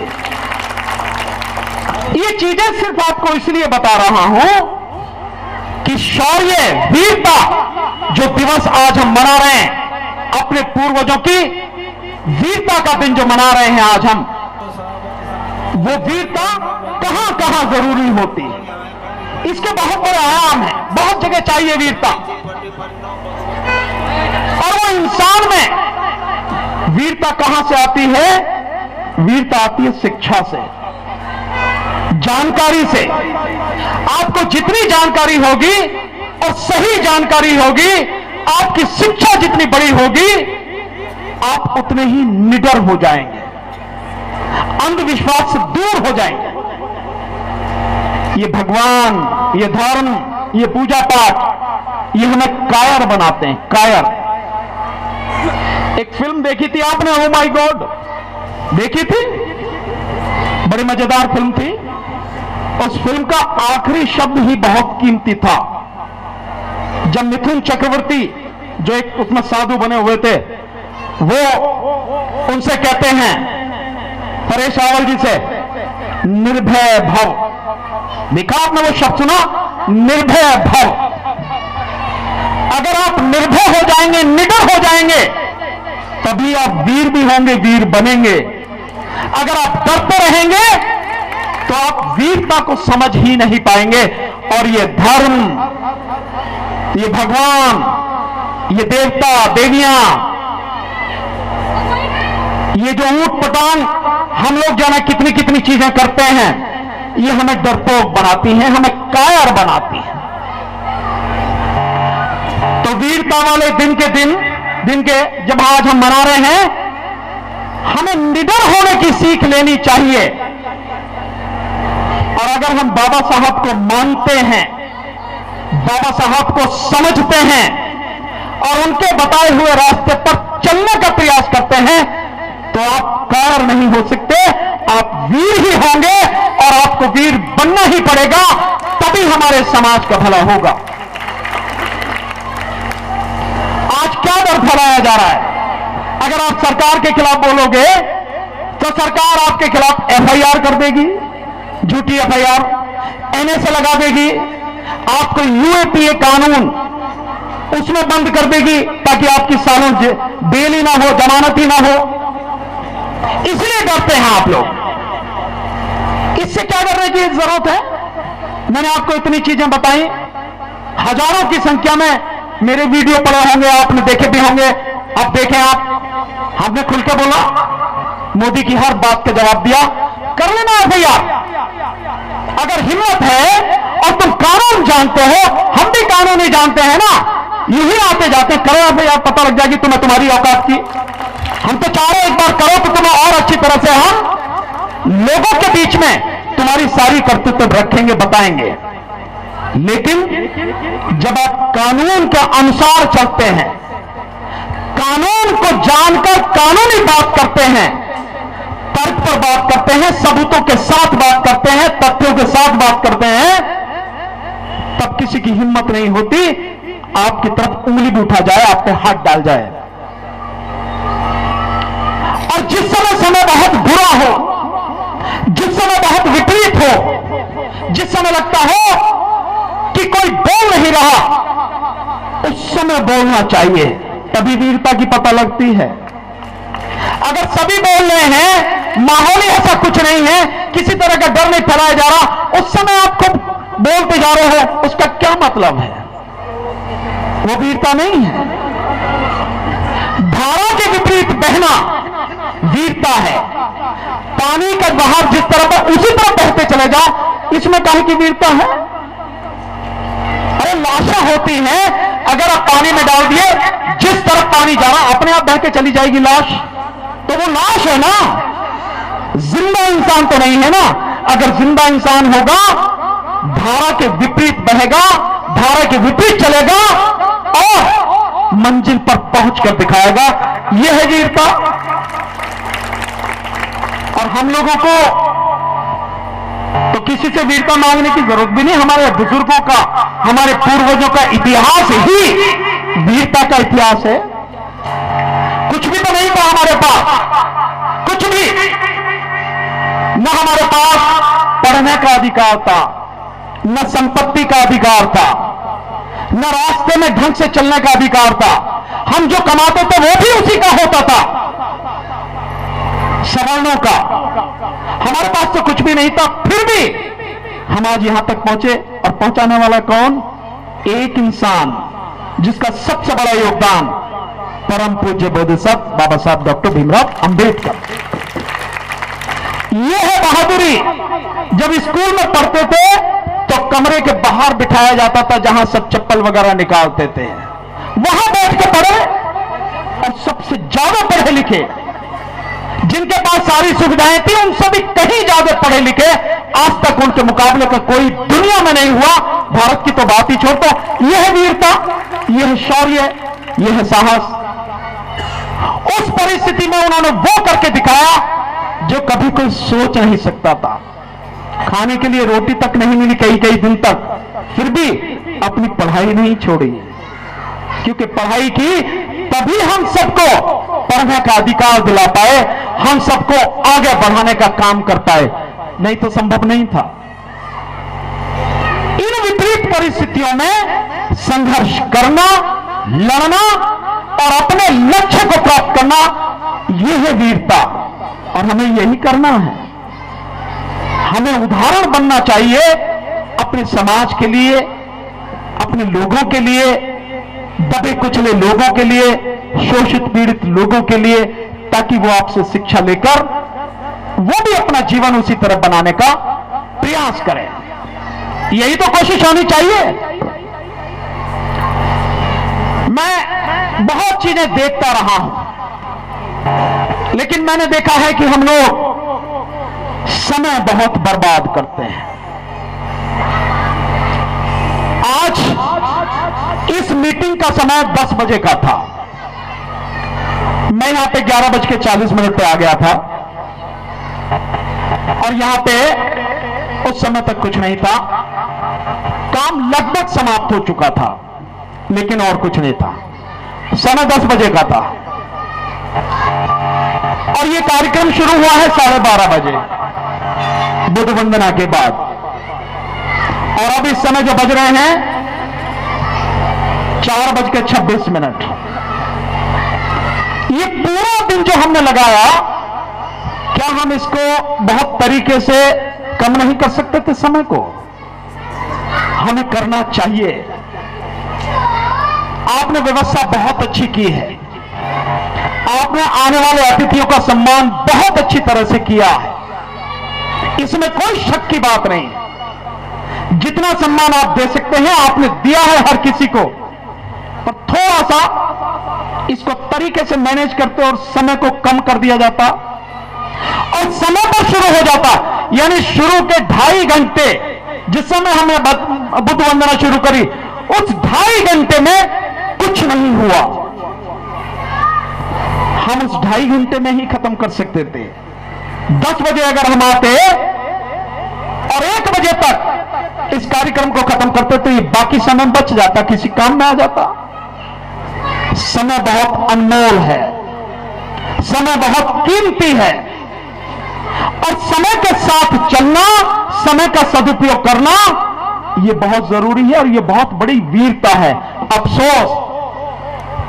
ये चीजें सिर्फ आपको इसलिए बता रहा हूं कि शौर्य, वीरता जो दिवस आज हम मना रहे हैं, अपने पूर्वजों की वीरता का दिन जो मना रहे हैं आज हम, वो वीरता कहां कहां जरूरी होती है, इसके बहुत बड़े आयाम है, बहुत जगह चाहिए वीरता। और वो इंसान में वीरता कहां से आती है? वीरता आती है शिक्षा से, जानकारी से। आपको जितनी जानकारी होगी और सही जानकारी होगी, आपकी शिक्षा जितनी बड़ी होगी, आप उतने ही निडर हो जाएंगे, अंधविश्वास से दूर हो जाएंगे। ये भगवान, ये धर्म, ये पूजा पाठ, ये हमें कायर बनाते हैं, कायर। एक फिल्म देखी थी आपने, ओ माय गॉड, देखी थी? बड़ी मजेदार फिल्म थी। उस फिल्म का आखिरी शब्द ही बहुत कीमती था। जब मिथुन चक्रवर्ती, जो एक उसमें साधु बने हुए थे, वो उनसे कहते हैं, परेश रावल जी से, निर्भय भव। देखा आपने वो शब्द सुना? निर्भय भव। अगर आप निर्भय हो जाएंगे, निडर हो जाएंगे, तभी आप वीर भी होंगे, वीर बनेंगे। अगर आप डरते रहेंगे तो आप वीरता को समझ ही नहीं पाएंगे। और ये धर्म, ये भगवान, ये देवता देवियां, ये जो ऊंट पटांग हम लोग जो है कितनी कितनी चीजें करते हैं, ये हमें डरपोक बनाती हैं, हमें कायर बनाती हैं। तो वीरता वाले दिन के जब आज हम मना रहे हैं, हमें निडर होने की सीख लेनी चाहिए। और अगर हम बाबा साहब को मानते हैं, बाबा साहब को समझते हैं और उनके बताए हुए रास्ते पर चलने का प्रयास करते हैं, तो आप कायर नहीं हो सकते, आप वीर ही होंगे। और आपको वीर बनना ही पड़ेगा, तभी हमारे समाज का भला होगा। आज क्या डर फैलाया जा रहा है? अगर आप सरकार के खिलाफ बोलोगे तो सरकार आपके खिलाफ एफआईआर कर देगी, झूठी एफआईआर, एनएसए लगा देगी, आपको यूएपीए कानून उसमें बंद कर देगी ताकि आपकी सालों बेल ही ना हो, जमानत ही ना हो। इसलिए डरते हैं आप लोग। इससे क्या डरने की जरूरत है? मैंने आपको इतनी चीजें बताई, हजारों की संख्या में मेरे वीडियो पड़े होंगे, आपने देखे भी होंगे। अब देखें आप, हमने खुल के बोला, मोदी की हर बात का जवाब दिया। कर लेना है भैया, अगर हिम्मत है और तुम कानून जानते हो, हम भी कानून ही जानते हैं ना, यही आते जाते करो भैया, पता लग जाएगी तुम्हें तुम्हारी औकात की। हम तो चाह रहे एक बार करो तो तुम्हें और अच्छी तरह से हम लोगों के बीच में तुम्हारी सारी कर्तव्य रखेंगे, बताएंगे। लेकिन जब आप कानून के अनुसार चलते हैं, कानून को जानकर कानूनी बात करते हैं, तर्क पर बात करते हैं, सबूतों के साथ बात करते हैं, तथ्यों के साथ बात करते हैं, तब किसी की हिम्मत नहीं होती आपकी तरफ उंगली भी उठा जाए, आप पे हाथ डाल जाए। और जिस समय बहुत बुरा हो, जिस समय बहुत विपरीत हो, जिस समय लगता हो कि कोई बोल नहीं रहा, उस समय बोलना चाहिए, तभी वीरता की पता लगती है। अगर सभी बोल रहे हैं, माहौल ही ऐसा कुछ नहीं है, किसी तरह का डर नहीं फैलाया जा रहा, उस समय आप खुद बोलते जा रहे हो, उसका क्या मतलब है? वो वीरता नहीं है। धारा के विपरीत बहना वीरता है। पानी का बहाव जिस तरह पर उसी तरह बहते चले जाओ, इसमें काहे की वीरता है? अरे लाशें होती हैं, अगर आप पानी में डाल दिए, जिस तरफ पानी जा रहा अपने आप बह के चली जाएगी लाश, तो वो लाश है ना, जिंदा इंसान तो नहीं है ना। अगर जिंदा इंसान होगा, धारा के विपरीत बहेगा, धारा के विपरीत चलेगा और मंजिल पर पहुंचकर दिखाएगा। यह है वीरता। और हम लोगों को तो किसी से वीरता मांगने की जरूरत भी नहीं। हमारे बुजुर्गों का, हमारे पूर्वजों का इतिहास ही वीरता का इतिहास है। कुछ भी तो नहीं था हमारे पास, कुछ भी न हमारे पास पढ़ने का अधिकार था, न संपत्ति का अधिकार था, न रास्ते में ढंग से चलने का अधिकार था। हम जो कमाते थे वो भी उसी का होता था। सवर्णों का। हमारे पास तो कुछ भी नहीं था, फिर भी हम आज यहां तक पहुंचे। और पहुंचाने वाला कौन? एक इंसान जिसका सबसे बड़ा योगदान परम पूज्य बोधिसत्व बाबा साहब डॉक्टर भीमराव अंबेडकर। यह है बहादुरी। जब स्कूल में पढ़ते थे तो कमरे के बाहर बिठाया जाता था, जहां सब चप्पल वगैरह निकालते थे, वहां बैठ के पढ़े। और सबसे ज्यादा पढ़े लिखे, जिनके पास सारी सुविधाएं थी, उनसे भी कहीं ज्यादा पढ़े लिखे आज तक उनके मुकाबले का कोई दुनिया में नहीं हुआ। भारत की तो बात ही छोड़ दो। यह है वीरता, यह है शौर्य, यह है साहस। उस परिस्थिति में उन्होंने वो करके दिखाया जो कभी कोई सोच नहीं सकता था। खाने के लिए रोटी तक नहीं मिली कई कई दिन तक, फिर भी अपनी पढ़ाई नहीं छोड़ी, क्योंकि पढ़ाई की तभी हम सबको पढ़ने का अधिकार दिला पाए, हम सबको आगे बढ़ाने का काम कर पाए, नहीं तो संभव नहीं था। इन विपरीत परिस्थितियों में संघर्ष करना, लड़ना और अपने लक्ष्य को प्राप्त करना, यह है वीरता। और हमें यही करना है। हमें उदाहरण बनना चाहिए अपने समाज के लिए, अपने लोगों के लिए, दबे कुचले लोगों के लिए, शोषित पीड़ित लोगों के लिए, ताकि वो आपसे शिक्षा लेकर वो भी अपना जीवन उसी तरह बनाने का प्रयास करें। यही तो कोशिश होनी चाहिए। मैं बहुत चीजें देखता रहा हूं, लेकिन मैंने देखा है कि हम लोग समय बहुत बर्बाद करते हैं। आज इस मीटिंग का समय 10 बजे का था। मैं यहां पे 11:40 पे आ गया था और यहां पे उस समय तक कुछ नहीं था। काम लगभग समाप्त हो चुका था, लेकिन और कुछ नहीं था। समय 10 बजे का था और यह कार्यक्रम शुरू हुआ है 12:30 बजे, बुद्ध वंदना के बाद। और अब इस समय जो बज रहे हैं 4:26। ये पूरा दिन जो हमने लगाया, क्या हम इसको बहुत तरीके से कम नहीं कर सकते थे? समय को हमें करना चाहिए। आपने व्यवस्था बहुत अच्छी की है, आपने आने वाले अतिथियों का सम्मान बहुत अच्छी तरह से किया है, इसमें कोई शक की बात नहीं। जितना सम्मान आप दे सकते हैं आपने दिया है हर किसी को, पर थोड़ा सा इसको तरीके से मैनेज करते और समय को कम कर दिया जाता और समय पर शुरू हो जाता। यानी शुरू के 2.5 घंटे जिस समय हमने बुद्ध वंदना शुरू करी, उस 2.5 घंटे में कुछ नहीं हुआ। हम उस 2.5 घंटे में ही खत्म कर सकते थे। 10 बजे अगर हम आते और 1 बजे तक इस कार्यक्रम को खत्म करते तो ये बाकी समय बच जाता, किसी काम में आ जाता। समय बहुत अनमोल है, समय बहुत कीमती है और समय के साथ चलना, समय का सदुपयोग करना, यह बहुत जरूरी है और यह बहुत बड़ी वीरता है। अफसोस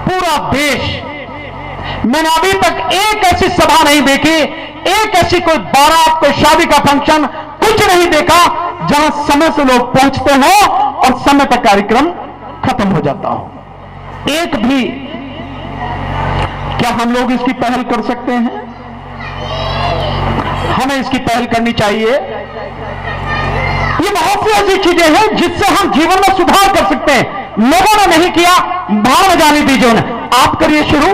पूरा देश, मैंने अभी तक एक ऐसी सभा नहीं देखी, एक ऐसी कोई बारात, कोई शादी का फंक्शन, कुछ नहीं देखा जहां समय से लोग पहुंचते हो और समय पर कार्यक्रम खत्म हो जाता हो। एक भी। क्या हम लोग इसकी पहल कर सकते हैं? हमें इसकी पहल करनी चाहिए। ये बहुत सी ऐसी चीजें हैं जिससे हम जीवन में सुधार कर सकते हैं। लोगों ने नहीं किया, बाहर में जाने दीजिए उन्हें। आप करिए शुरू।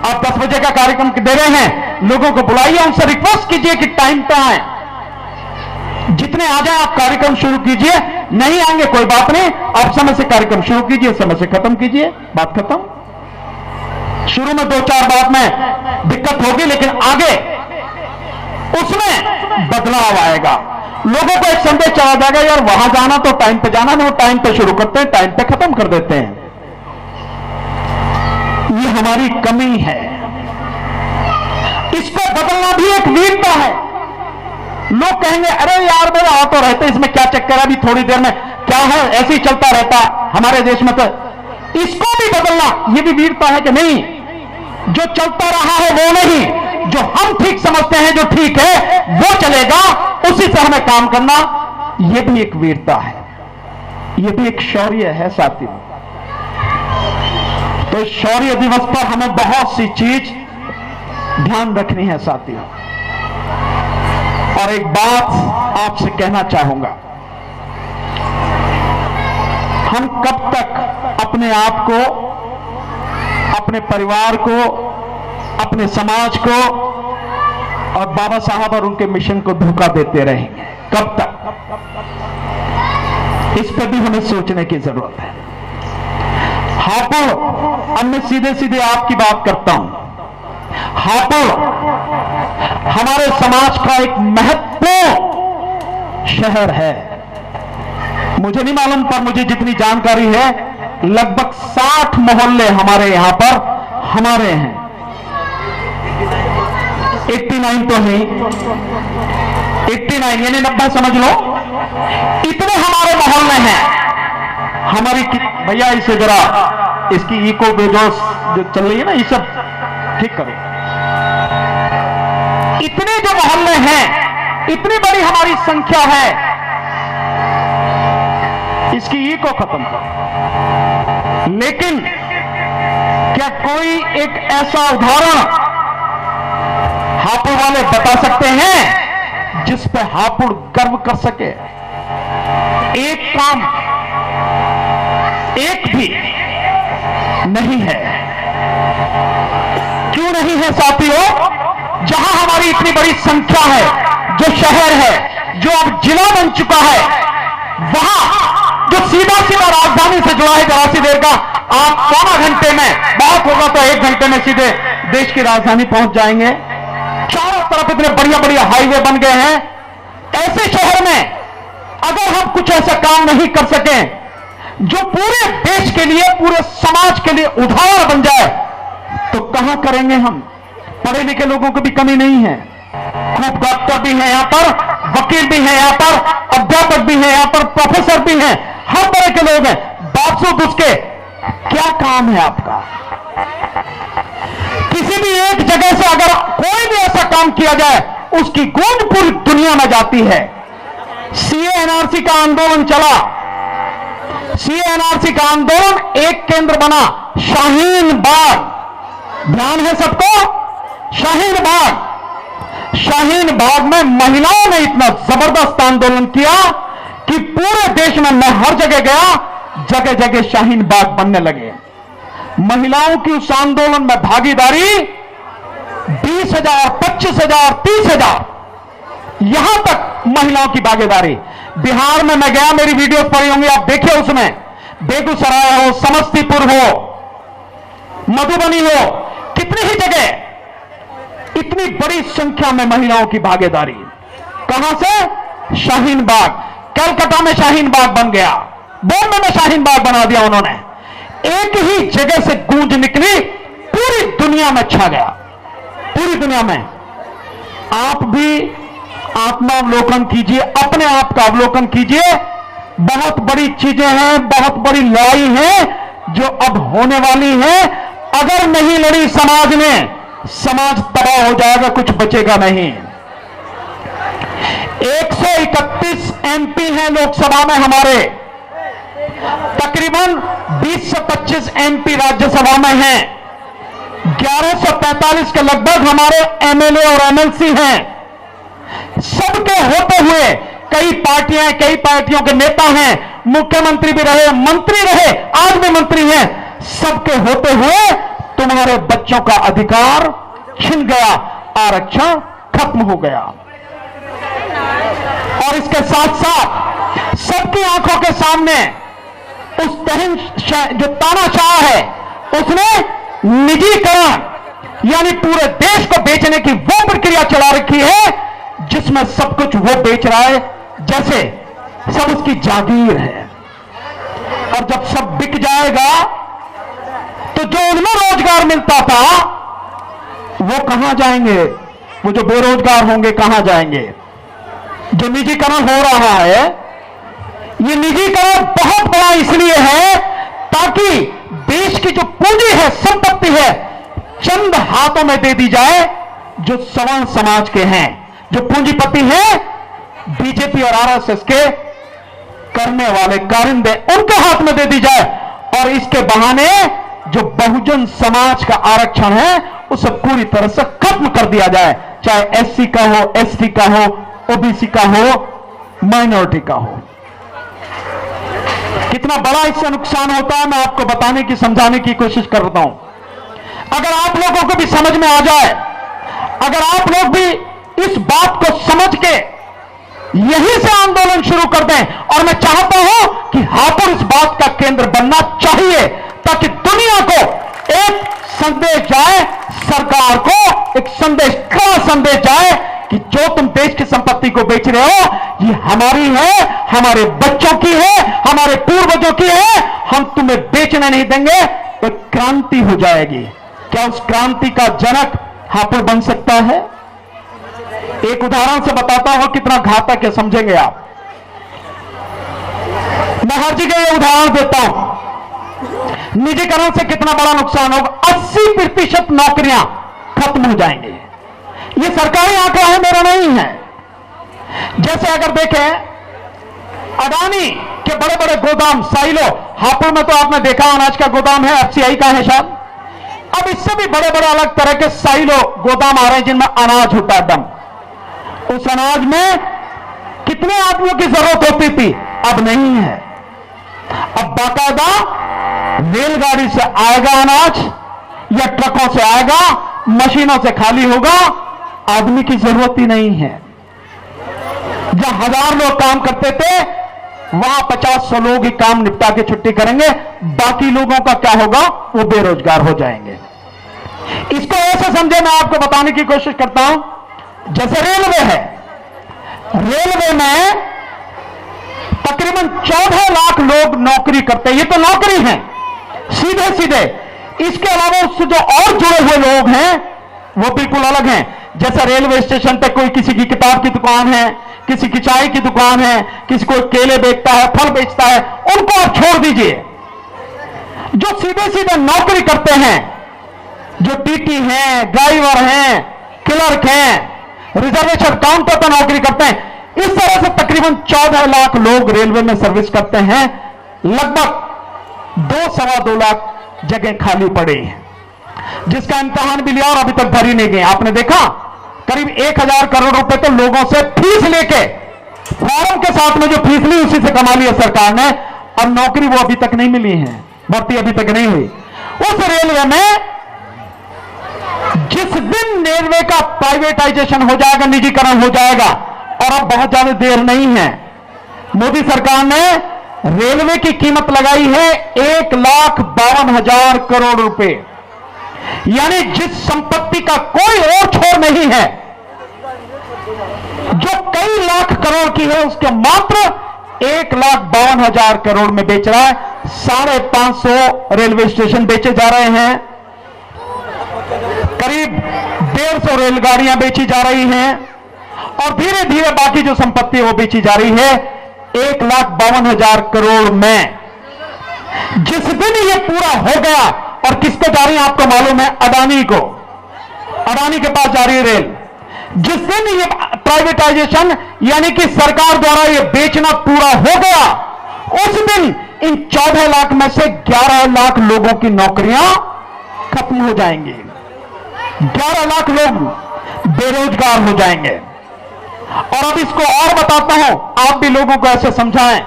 आप 10 बजे का कार्यक्रम दे रहे हैं, लोगों को बुलाइए, उनसे रिक्वेस्ट कीजिए कि टाइम पे आए। जितने आ जाए आप कार्यक्रम शुरू कीजिए, नहीं आएंगे कोई बात नहीं, आप समय से कार्यक्रम शुरू कीजिए, समय से खत्म कीजिए, बात खत्म। शुरू में 2-4 बात में दिक्कत होगी, लेकिन आगे उसमें बदलाव आएगा। लोगों को एक संदेश चला जाएगा, यार वहां जाना तो टाइम पे जाना नहीं, वो टाइम पे शुरू करते हैं, टाइम पे खत्म कर देते हैं। ये हमारी कमी है, इसको बदलना भी एक वीरता है। लोग कहेंगे अरे यार मेरे ऑटो रहते, इसमें क्या चक्कर है, अभी थोड़ी देर में क्या है, ऐसे ही चलता रहता हमारे देश में। तो इसको भी बदलना ये भी वीरता है कि नहीं, जो चलता रहा है वो नहीं, जो हम ठीक समझते हैं, जो ठीक है वो चलेगा, उसी से हमें काम करना, यह भी एक वीरता है, यह भी एक शौर्य है साथियों। तो शौर्य दिवस पर हमें बहुत सी चीज ध्यान रखनी है साथियों। और एक बात आपसे कहना चाहूंगा, हम कब तक अपने आप को, अपने परिवार को, अपने समाज को और बाबा साहब और उनके मिशन को धोखा देते रहेंगे? कब तक? इस पर भी हमें सोचने की जरूरत है। हापुड़, अब मैं सीधे सीधे आपकी बात करता हूं। हापुड़ हमारे समाज का एक महत्वपूर्ण शहर है। मुझे नहीं मालूम, पर मुझे जितनी जानकारी है लगभग 60 मोहल्ले हमारे यहां पर हमारे हैं। 89 तो है, 89 यानी 90 समझ लो, इतने हमारे मोहल्ले हैं। हमारी भैया इसे जरा इसकी इको बेजोस जो चल रही है ना, ये सब ठीक करो। इतने जो मोहल्ले हैं, इतनी बड़ी हमारी संख्या है, इसकी इको खत्म करो। लेकिन क्या कोई एक ऐसा उदाहरण हापुड़ वाले बता सकते हैं जिस पे हापुड़ गर्व कर सके? एक काम, एक भी नहीं है। क्यों नहीं है साथियों? जहां हमारी इतनी बड़ी संख्या है, जो शहर है, जो अब जिला बन चुका है, वहां जो सीधा सीधा राजधानी से जुड़ा है, जरा सी देर का आप पौना घंटे में, बहुत होगा तो 1 घंटे में सीधे देश की राजधानी पहुंच जाएंगे। चारों तरफ इतने बढ़िया बढ़िया हाईवे बन गए हैं। ऐसे शहर में अगर हम कुछ ऐसा काम नहीं कर सकें जो पूरे देश के लिए, पूरे समाज के लिए उदाहरण बन जाए, तो कहां करेंगे हम? पढ़े लिखे लोगों की भी कमी नहीं है, खूब डॉक्टर भी हैं यहां पर, वकील भी हैं यहां पर, अध्यापक भी हैं यहां पर, प्रोफेसर भी हैं, हर तरह के लोग हैं। बावजूद उसके क्या काम है आपका? किसी भी एक जगह से अगर कोई भी ऐसा काम किया जाए, उसकी गूंज पूरी दुनिया में जाती है। सीए एनआरसी का आंदोलन चला, सीए एनआरसी का आंदोलन एक केंद्र बना, शाहीन बाग, ध्यान है सबको? शाहीन बाग, शाहीन बाग में महिलाओं ने इतना जबरदस्त आंदोलन किया कि पूरे देश में, मैं हर जगह गया, जगह जगह शाहीन बाग बनने लगे। महिलाओं की उस आंदोलन में भागीदारी 20,000, 25,000, 30,000, यहां तक महिलाओं की भागीदारी। बिहार में मैं गया, मेरी वीडियो पड़ी होंगी, आप देखिए, उसमें बेगूसराय हो, समस्तीपुर हो, मधुबनी हो, कितनी ही जगह इतनी बड़ी संख्या में महिलाओं की भागीदारी। कहां से? शाहीन बाग। कलकत्ता में शाहीन बाग बन गया, बॉम्बे में शाहीन बाग बना दिया उन्होंने। एक ही जगह से गूंज निकली, पूरी दुनिया में छा गया, पूरी दुनिया में। आप भी आत्मावलोकन कीजिए, अपने आप का अवलोकन कीजिए। बहुत बड़ी चीजें हैं, बहुत बड़ी लड़ाई है जो अब होने वाली है। अगर नहीं लड़ी समाज ने, समाज तबाह हो जाएगा, कुछ बचेगा नहीं। 131 एमपी हैं लोकसभा में हमारे, तकरीबन 20 से 25 एमपी राज्यसभा में हैं, 1145 के लगभग हमारे एमएलए और एमएलसी हैं। सबके होते हुए कई पार्टियां, कई पार्टियों के नेता हैं, मुख्यमंत्री भी रहे, मंत्री रहे, आज भी मंत्री हैं। सबके होते हुए तुम्हारे बच्चों का अधिकार छिन गया, आरक्षण खत्म हो गया। और इसके साथ साथ सबकी आंखों के सामने उस तहन जो तानाशाह है, उसने निजीकरण यानी पूरे देश को बेचने की वो प्रक्रिया चला रखी है जिसमें सब कुछ वो बेच रहा है जैसे सब उसकी जागीर है। और जब सब बिक जाएगा तो जो उनमें रोजगार मिलता था वो कहां जाएंगे? वो जो बेरोजगार होंगे कहां जाएंगे? जो निजीकरण हो रहा है, ये निजीकरण बहुत बड़ा इसलिए है ताकि देश की जो पूंजी है, संपत्ति है, चंद हाथों में दे दी जाए जो सवर्ण समाज के हैं, जो पूंजीपति हैं, बीजेपी और आरएसएस के करने वाले कारिंदे, उनके हाथ में दे दी जाए और इसके बहाने जो बहुजन समाज का आरक्षण है उसे पूरी तरह से खत्म कर दिया जाए, चाहे एससी का हो, एसटी का हो, ओबीसी का हो, माइनॉरिटी का हो। कितना बड़ा इससे नुकसान होता है मैं आपको बताने की, समझाने की कोशिश करता हूं। अगर आप लोगों को भी समझ में आ जाए, अगर आप लोग भी इस बात को समझ के यहीं से आंदोलन शुरू कर दें, और मैं चाहता हूं कि हापुड़ इस बात का केंद्र बनना चाहिए ताकि दुनिया को एक संदेश जाए, सरकार को एक संदेश, कड़ा संदेश जाए कि जो तुम देश की संपत्ति को बेच रहे हो ये हमारी है, हमारे बच्चों की है, हमारे पूर्वजों की है, हम तुम्हें बेचने नहीं देंगे। एक क्रांति हो जाएगी। क्या उस क्रांति का जनक हापुड़ बन सकता है? एक उदाहरण से बताता हूं कितना घातक है, समझेंगे आप। मैं हर जगह ये उदाहरण देता हूं, निजीकरण से कितना बड़ा नुकसान होगा। 80% नौकरियां खत्म हो जाएंगी। ये सरकारी आंकड़ा है, मेरा नहीं है। जैसे अगर देखें अडानी के बड़े बड़े गोदाम, साइलो, हापुड़ में तो आपने देखा अनाज का गोदाम है, एफसीआई का है शायद। अब इससे भी बड़े बड़े अलग तरह के साइलो गोदाम आ रहे हैं जिनमें अनाज होता है, डम। उस अनाज में कितने आदमियों की जरूरत होती थी, अब नहीं है। अब बाकायदा रेलगाड़ी से आएगा अनाज या ट्रकों से आएगा, मशीनों से खाली होगा, आदमी की जरूरत ही नहीं है। जहां 1000 लोग काम करते थे वहां 50-100 लोग ही काम निपटा के छुट्टी करेंगे, बाकी लोगों का क्या होगा? वो बेरोजगार हो जाएंगे। इसको ऐसे समझे, मैं आपको बताने की कोशिश करता हूं। जैसे रेलवे है, रेलवे में तकरीबन 14 लाख लोग नौकरी करते हैं। ये तो नौकरी है सीधे सीधे। इसके अलावा उससे जो और जुड़े हुए लोग हैं वो बिल्कुल अलग हैं। जैसा रेलवे स्टेशन पे कोई किसी की किताब की दुकान है, किसी की चाय की दुकान है, किसी को केले बेचता है, फल बेचता है, उनको आप छोड़ दीजिए। जो सीधे सीधे नौकरी करते हैं, जो टीटी हैं, ड्राइवर हैं, क्लर्क हैं, रिजर्वेशन काउंटर पर नौकरी करते हैं, इस तरह से तकरीबन 14 लाख लोग रेलवे में सर्विस करते हैं। लगभग 2-2.25 लाख जगह खाली पड़ी हैं, जिसका इम्तिहान भी लिया और अभी तक भरी नहीं गई। आपने देखा करीब 1000 करोड़ रुपए तो लोगों से फीस लेके, फॉर्म के साथ में जो फीस ली उसी से कमा लिया सरकार ने। अब नौकरी वो अभी तक नहीं मिली है, भर्ती अभी तक नहीं हुई। उस रेलवे में जिस दिन रेलवे का प्राइवेटाइजेशन हो जाएगा, निजीकरण हो जाएगा, और अब बहुत ज्यादा देर नहीं है, मोदी सरकार ने रेलवे की कीमत लगाई है 1,52,000 करोड़ रुपए। यानी जिस संपत्ति का कोई और छोर नहीं है, जो कई लाख करोड़ की है, उसके मात्र 1,52,000 करोड़ में बेच रहा है। 550 रेलवे स्टेशन बेचे जा रहे हैं, करीब 150 रेलगाड़ियां बेची जा रही हैं, और धीरे धीरे बाकी जो संपत्ति है वो बेची जा रही है 1,52,000 करोड़ में। जिस दिन ये पूरा हो गया, और किसको जा रही है आपको मालूम है? अडानी को, अडानी के पास जा रही है रेल। जिस दिन ये प्राइवेटाइजेशन यानी कि सरकार द्वारा ये बेचना पूरा हो गया, उस दिन इन 14 लाख में से 11 लाख लोगों की नौकरियां खत्म हो जाएंगी। 11 लाख लोग बेरोजगार हो जाएंगे। और अब इसको और बताता हूं, आप भी लोगों को ऐसे समझाएं।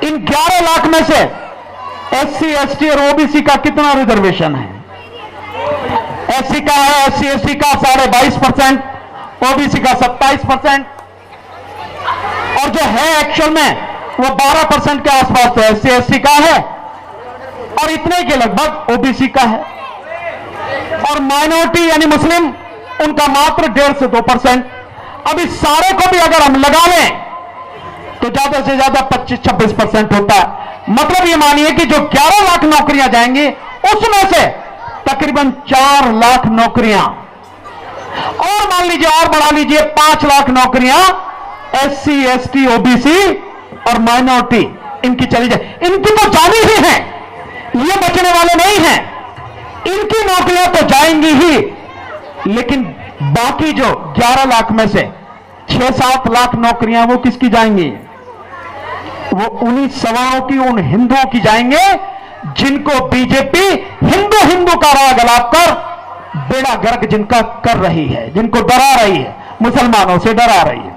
इन 11 लाख में से एससी, एसटी और ओबीसी का कितना रिजर्वेशन है? एससी का है, एससी एसटी का 22.5%, ओबीसी का 27%, और जो है एक्चुअल में वो 12% के आसपास तो एससी एसटी का है, और इतने के लगभग ओबीसी का है। और माइनॉरिटी यानी मुस्लिम, उनका मात्र 1.5 से 2%। अब इस सारे को भी अगर हम लगा लें तो ज्यादा से ज्यादा 25-26% होता है। मतलब ये मानिए कि जो 11 लाख नौकरियां जाएंगी, उसमें से तकरीबन 4 लाख नौकरियां, और मान लीजिए और बढ़ा लीजिए 5 लाख नौकरियां एससी, एसटी, ओबीसी और माइनॉरिटी, इनकी चली जाए। इनकी तो जानी ही है, ये बचने वाले नहीं हैं। इनकी नौकरियां तो जाएंगी ही, लेकिन बाकी जो 11 लाख में से 6-7 लाख नौकरियां वो किसकी जाएंगी? वो उन्हीं सवारों की, उन हिंदुओं की जाएंगे जिनको बीजेपी हिंदू हिंदू का राग अलापकर बेड़ा गर्क जिनका कर रही है, जिनको डरा रही है, मुसलमानों से डरा रही है।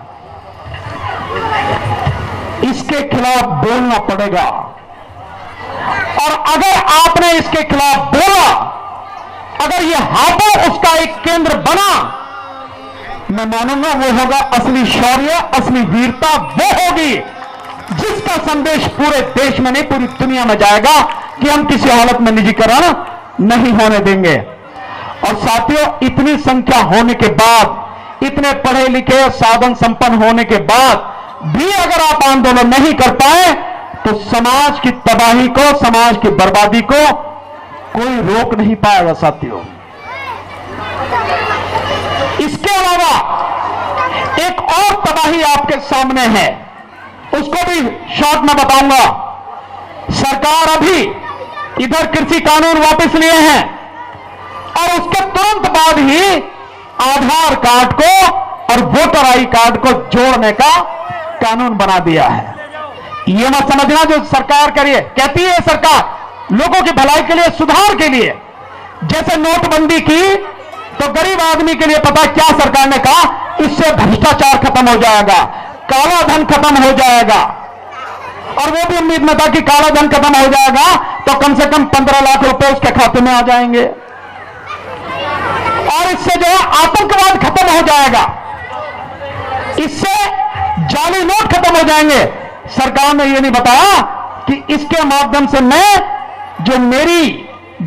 इसके खिलाफ बोलना पड़ेगा। और अगर आपने इसके खिलाफ बोला, अगर ये हाथों उसका एक केंद्र बना, मैं मानूंगा वो होगा असली शौर्य, असली वीरता वो होगी जिसका संदेश पूरे देश में नहीं पूरी दुनिया में जाएगा कि हम किसी हालत में निजीकरण नहीं होने देंगे। और साथियों, इतनी संख्या होने के बाद, इतने पढ़े लिखे साधन संपन्न होने के बाद भी अगर आप आंदोलन नहीं कर पाए तो समाज की तबाही को, समाज की बर्बादी को कोई रोक नहीं पाएगा साथियों। इसके अलावा एक और तबाही आपके सामने है, उसको भी शॉर्ट में बताऊंगा। सरकार अभी इधर कृषि कानून वापस लिए हैं और उसके तुरंत बाद ही आधार कार्ड को और वोटर आई कार्ड को जोड़ने का कानून बना दिया है। यह मत समझना जो सरकार करिए, कहती है सरकार लोगों की भलाई के लिए, सुधार के लिए। जैसे नोटबंदी की तो गरीब आदमी के लिए पता क्या सरकार ने कहा, इससे भ्रष्टाचार खत्म हो जाएगा, काला धन खत्म हो जाएगा। और वो भी उम्मीद में था कि काला धन खत्म हो जाएगा तो कम से कम 15 लाख रुपए उसके खाते में आ जाएंगे और इससे जो है आतंकवाद खत्म हो जाएगा, इससे जाली नोट खत्म हो जाएंगे। सरकार ने यह नहीं बताया कि इसके माध्यम से मैं जो मेरी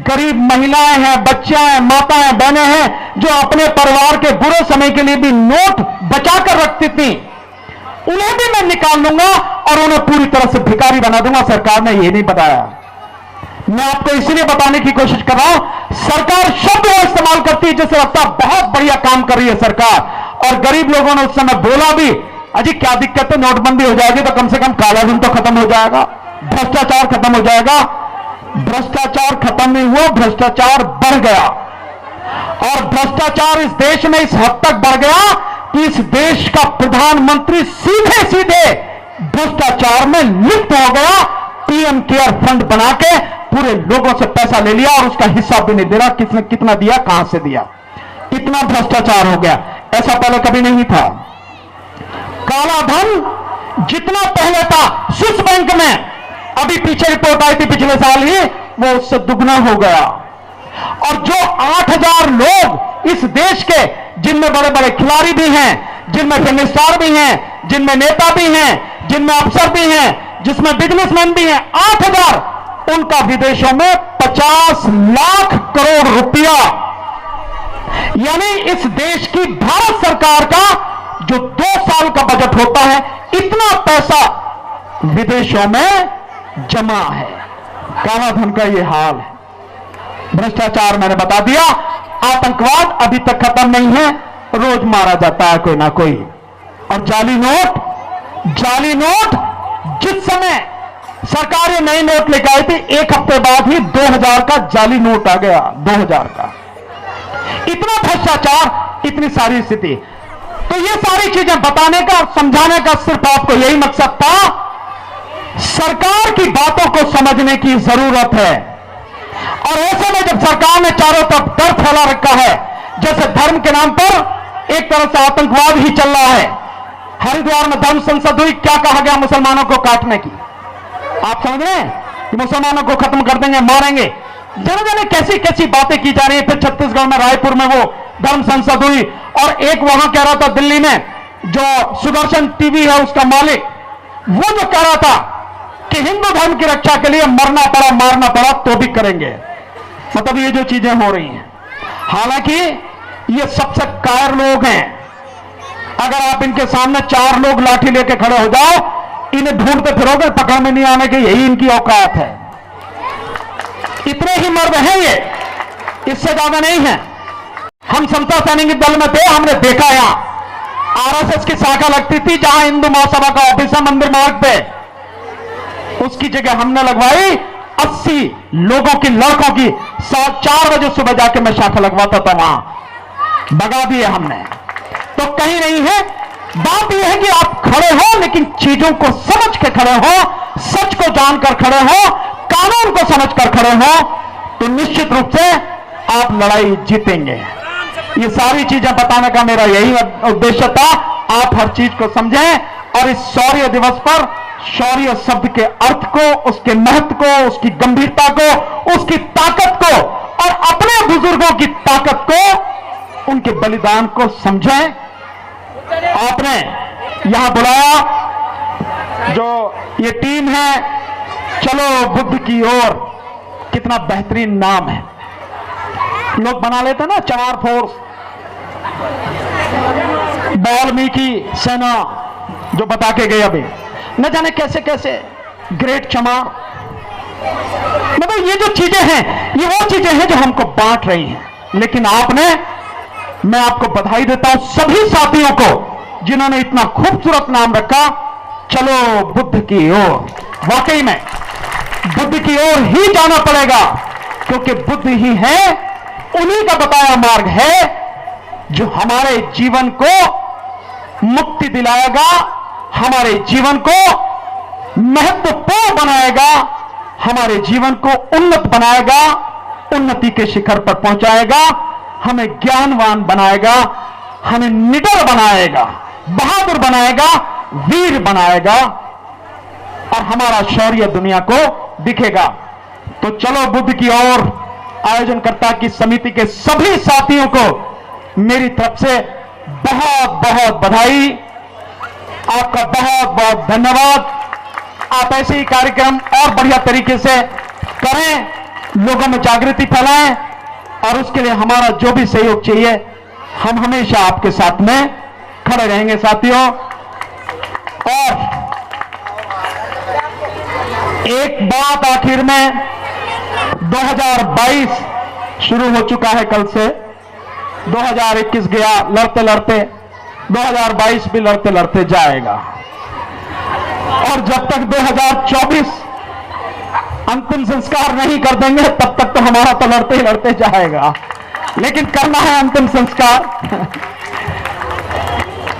गरीब महिलाएं हैं, बच्चियां हैं, माताएं, बहनें हैं जो अपने परिवार के बुरे समय के लिए भी नोट बचाकर रखती थी, उन्हें भी मैं निकाल लूंगा और उन्हें पूरी तरह से भिखारी बना दूंगा। सरकार ने यह नहीं बताया। मैं आपको इसलिए बताने की कोशिश कर रहा हूं, सरकार शब्द वो इस्तेमाल करती है जैसे लगता बहुत बढ़िया काम कर रही है सरकार। और गरीब लोगों ने उस समय बोला भी, अजी क्या दिक्कत है, नोटबंदी हो जाएगी तो कम से कम काला धन तो खत्म हो जाएगा, भ्रष्टाचार खत्म हो जाएगा। भ्रष्टाचार खत्म नहीं हुआ, भ्रष्टाचार बढ़ गया। और भ्रष्टाचार इस देश में इस हद तक बढ़ गया कि इस देश का प्रधानमंत्री सीधे सीधे भ्रष्टाचार में लिप्त हो गया। पीएम केयर फंड बना के पूरे लोगों से पैसा ले लिया और उसका हिसाब भी नहीं दे रहा, किसने कितना दिया, कहां से दिया। इतना भ्रष्टाचार हो गया, ऐसा पहले कभी नहीं था। काला धन जितना पहले था स्विस बैंक में, अभी पीछे रिपोर्ट आई थी पिछले साल ही, वो उससे दुगना हो गया। और जो 8000 लोग इस देश के, जिनमें बड़े बड़े खिलाड़ी भी हैं, जिनमें फिल्म स्टार भी हैं, जिनमें नेता भी हैं, जिनमें अफसर भी हैं, जिसमें बिजनेसमैन भी हैं, 8000, उनका विदेशों में 50 लाख करोड़ रुपया, यानी इस देश की भारत सरकार का जो 2 साल का बजट होता है, इतना पैसा विदेशों में जमा है। काला धन का यह हाल है। भ्रष्टाचार मैंने बता दिया, आतंकवाद अभी तक खत्म नहीं है, रोज मारा जाता है कोई ना कोई। और जाली नोट जिस समय सरकार ये नई नोट लेकर आई थी, 1 हफ्ते बाद ही 2000 का जाली नोट आ गया, 2000 का। इतना भ्रष्टाचार, इतनी सारी स्थिति। तो ये सारी चीजें बताने का, समझाने का सिर्फ आपको यही मकसद था, सरकार की बातों को समझने की जरूरत है। और ऐसे में जब सरकार ने चारों तरफ डर फैला रखा है, जैसे धर्म के नाम पर एक तरह से आतंकवाद ही चल रहा है। हरिद्वार में धर्म संसद हुई, क्या कहा गया मुसलमानों को काटने की। आप समझ रहे हैं कि मुसलमानों को खत्म कर देंगे, मारेंगे, जाने जाने कैसी कैसी बातें की जा रही है। फिर छत्तीसगढ़ में रायपुर में वो धर्म संसद हुई और एक वहां कह रहा था, दिल्ली में जो सुदर्शन टीवी है उसका मालिक, वो जो कह रहा था कि हिंदू धर्म की रक्षा के लिए मरना पड़ा, मारना पड़ा तो भी करेंगे। मतलब ये जो चीजें हो रही हैं, हालांकि ये सबसे कायर लोग हैं। अगर आप इनके सामने 4 लोग लाठी लेके खड़े हो जाओ, इन्हें ढूंढते फिरोगे, पकड़ में नहीं आने की, यही इनकी औकात है। इतने ही मर्द हैं ये, इससे ज्यादा नहीं है। हम समता सैनिक दल में थे, हमने देखा यहां आरएसएस की शाखा लगती थी जहां हिंदू महासभा का ऑफिस है मंदिर मार्ग पे, उसकी जगह हमने लगवाई 80 लोगों की, लड़कों की। 4 बजे सुबह जाके मैं शाखा लगवाता था वहां। भगा दिए हमने। तो कहीं नहीं है, बात यह है कि आप खड़े हो लेकिन चीजों को समझ के खड़े हो, सच को जानकर खड़े हो, कानून को समझकर खड़े हो, तो निश्चित रूप से आप लड़ाई जीतेंगे। ये सारी चीजें बताने का मेरा यही उद्देश्य था। आप हर चीज को समझें और इस शौर्य दिवस पर शौर्य शब्द के अर्थ को, उसके महत्व को, उसकी गंभीरता को, उसकी ताकत को और अपने बुजुर्गों की ताकत को, उनके बलिदान को समझें। आपने यहां बुलाया जो ये टीम है चलो बुद्ध की ओर, कितना बेहतरीन नाम है। लोग बना लेते ना चार फोर्स, वाल्मीकि सेना जो बता के गए अभी, न जाने कैसे कैसे ग्रेट चमार। मतलब ये जो चीजें हैं ये वो चीजें हैं जो हमको बांट रही हैं। लेकिन आपने, मैं आपको बधाई देता हूं सभी साथियों को जिन्होंने इतना खूबसूरत नाम रखा चलो बुद्ध की ओर। वाकई में बुद्ध की ओर ही जाना पड़ेगा, क्योंकि बुद्ध ही है, उन्हीं का बताया मार्ग है जो हमारे जीवन को मुक्ति दिलाएगा, हमारे जीवन को महत्वपूर्ण बनाएगा, हमारे जीवन को उन्नत बनाएगा, उन्नति के शिखर पर पहुंचाएगा, हमें ज्ञानवान बनाएगा, हमें निडर बनाएगा, बहादुर बनाएगा, वीर बनाएगा और हमारा शौर्य दुनिया को दिखेगा। तो चलो बुद्ध की ओर आयोजनकर्ता की समिति के सभी साथियों को मेरी तरफ से बहुत बहुत बधाई, आपका बहुत बहुत धन्यवाद। आप ऐसे ही कार्यक्रम और बढ़िया तरीके से करें, लोगों में जागृति फैलाएं और उसके लिए हमारा जो भी सहयोग चाहिए हम हमेशा आपके साथ में खड़े रहेंगे साथियों। और एक बात आखिर में, 2022 शुरू हो चुका है कल से, 2021 गया लड़ते लड़ते, 2022 भी लड़ते लड़ते जाएगा और जब तक 2024 अंतिम संस्कार नहीं कर देंगे तब तक तो हमारा तो लड़ते ही लड़ते जाएगा। लेकिन करना है अंतिम संस्कार।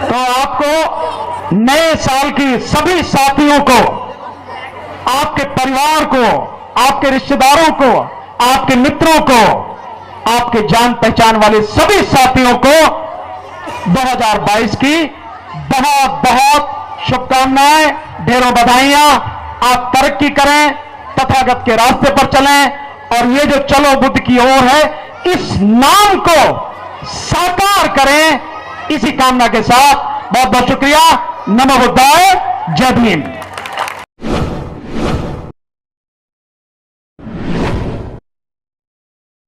तो आपको नए साल की सभी साथियों को, आपके परिवार को, आपके रिश्तेदारों को, आपके मित्रों को, आपके जान पहचान वाले सभी साथियों को 2022 की बहुत बहुत शुभकामनाएं, ढेरों बधाइयां। आप तरक्की करें, तथागत के रास्ते पर चलें और ये जो चलो बुद्ध की ओर है इस नाम को साकार करें। इसी कामना के साथ बहुत बहुत शुक्रिया। नमो बुद्धाय, जय भीम।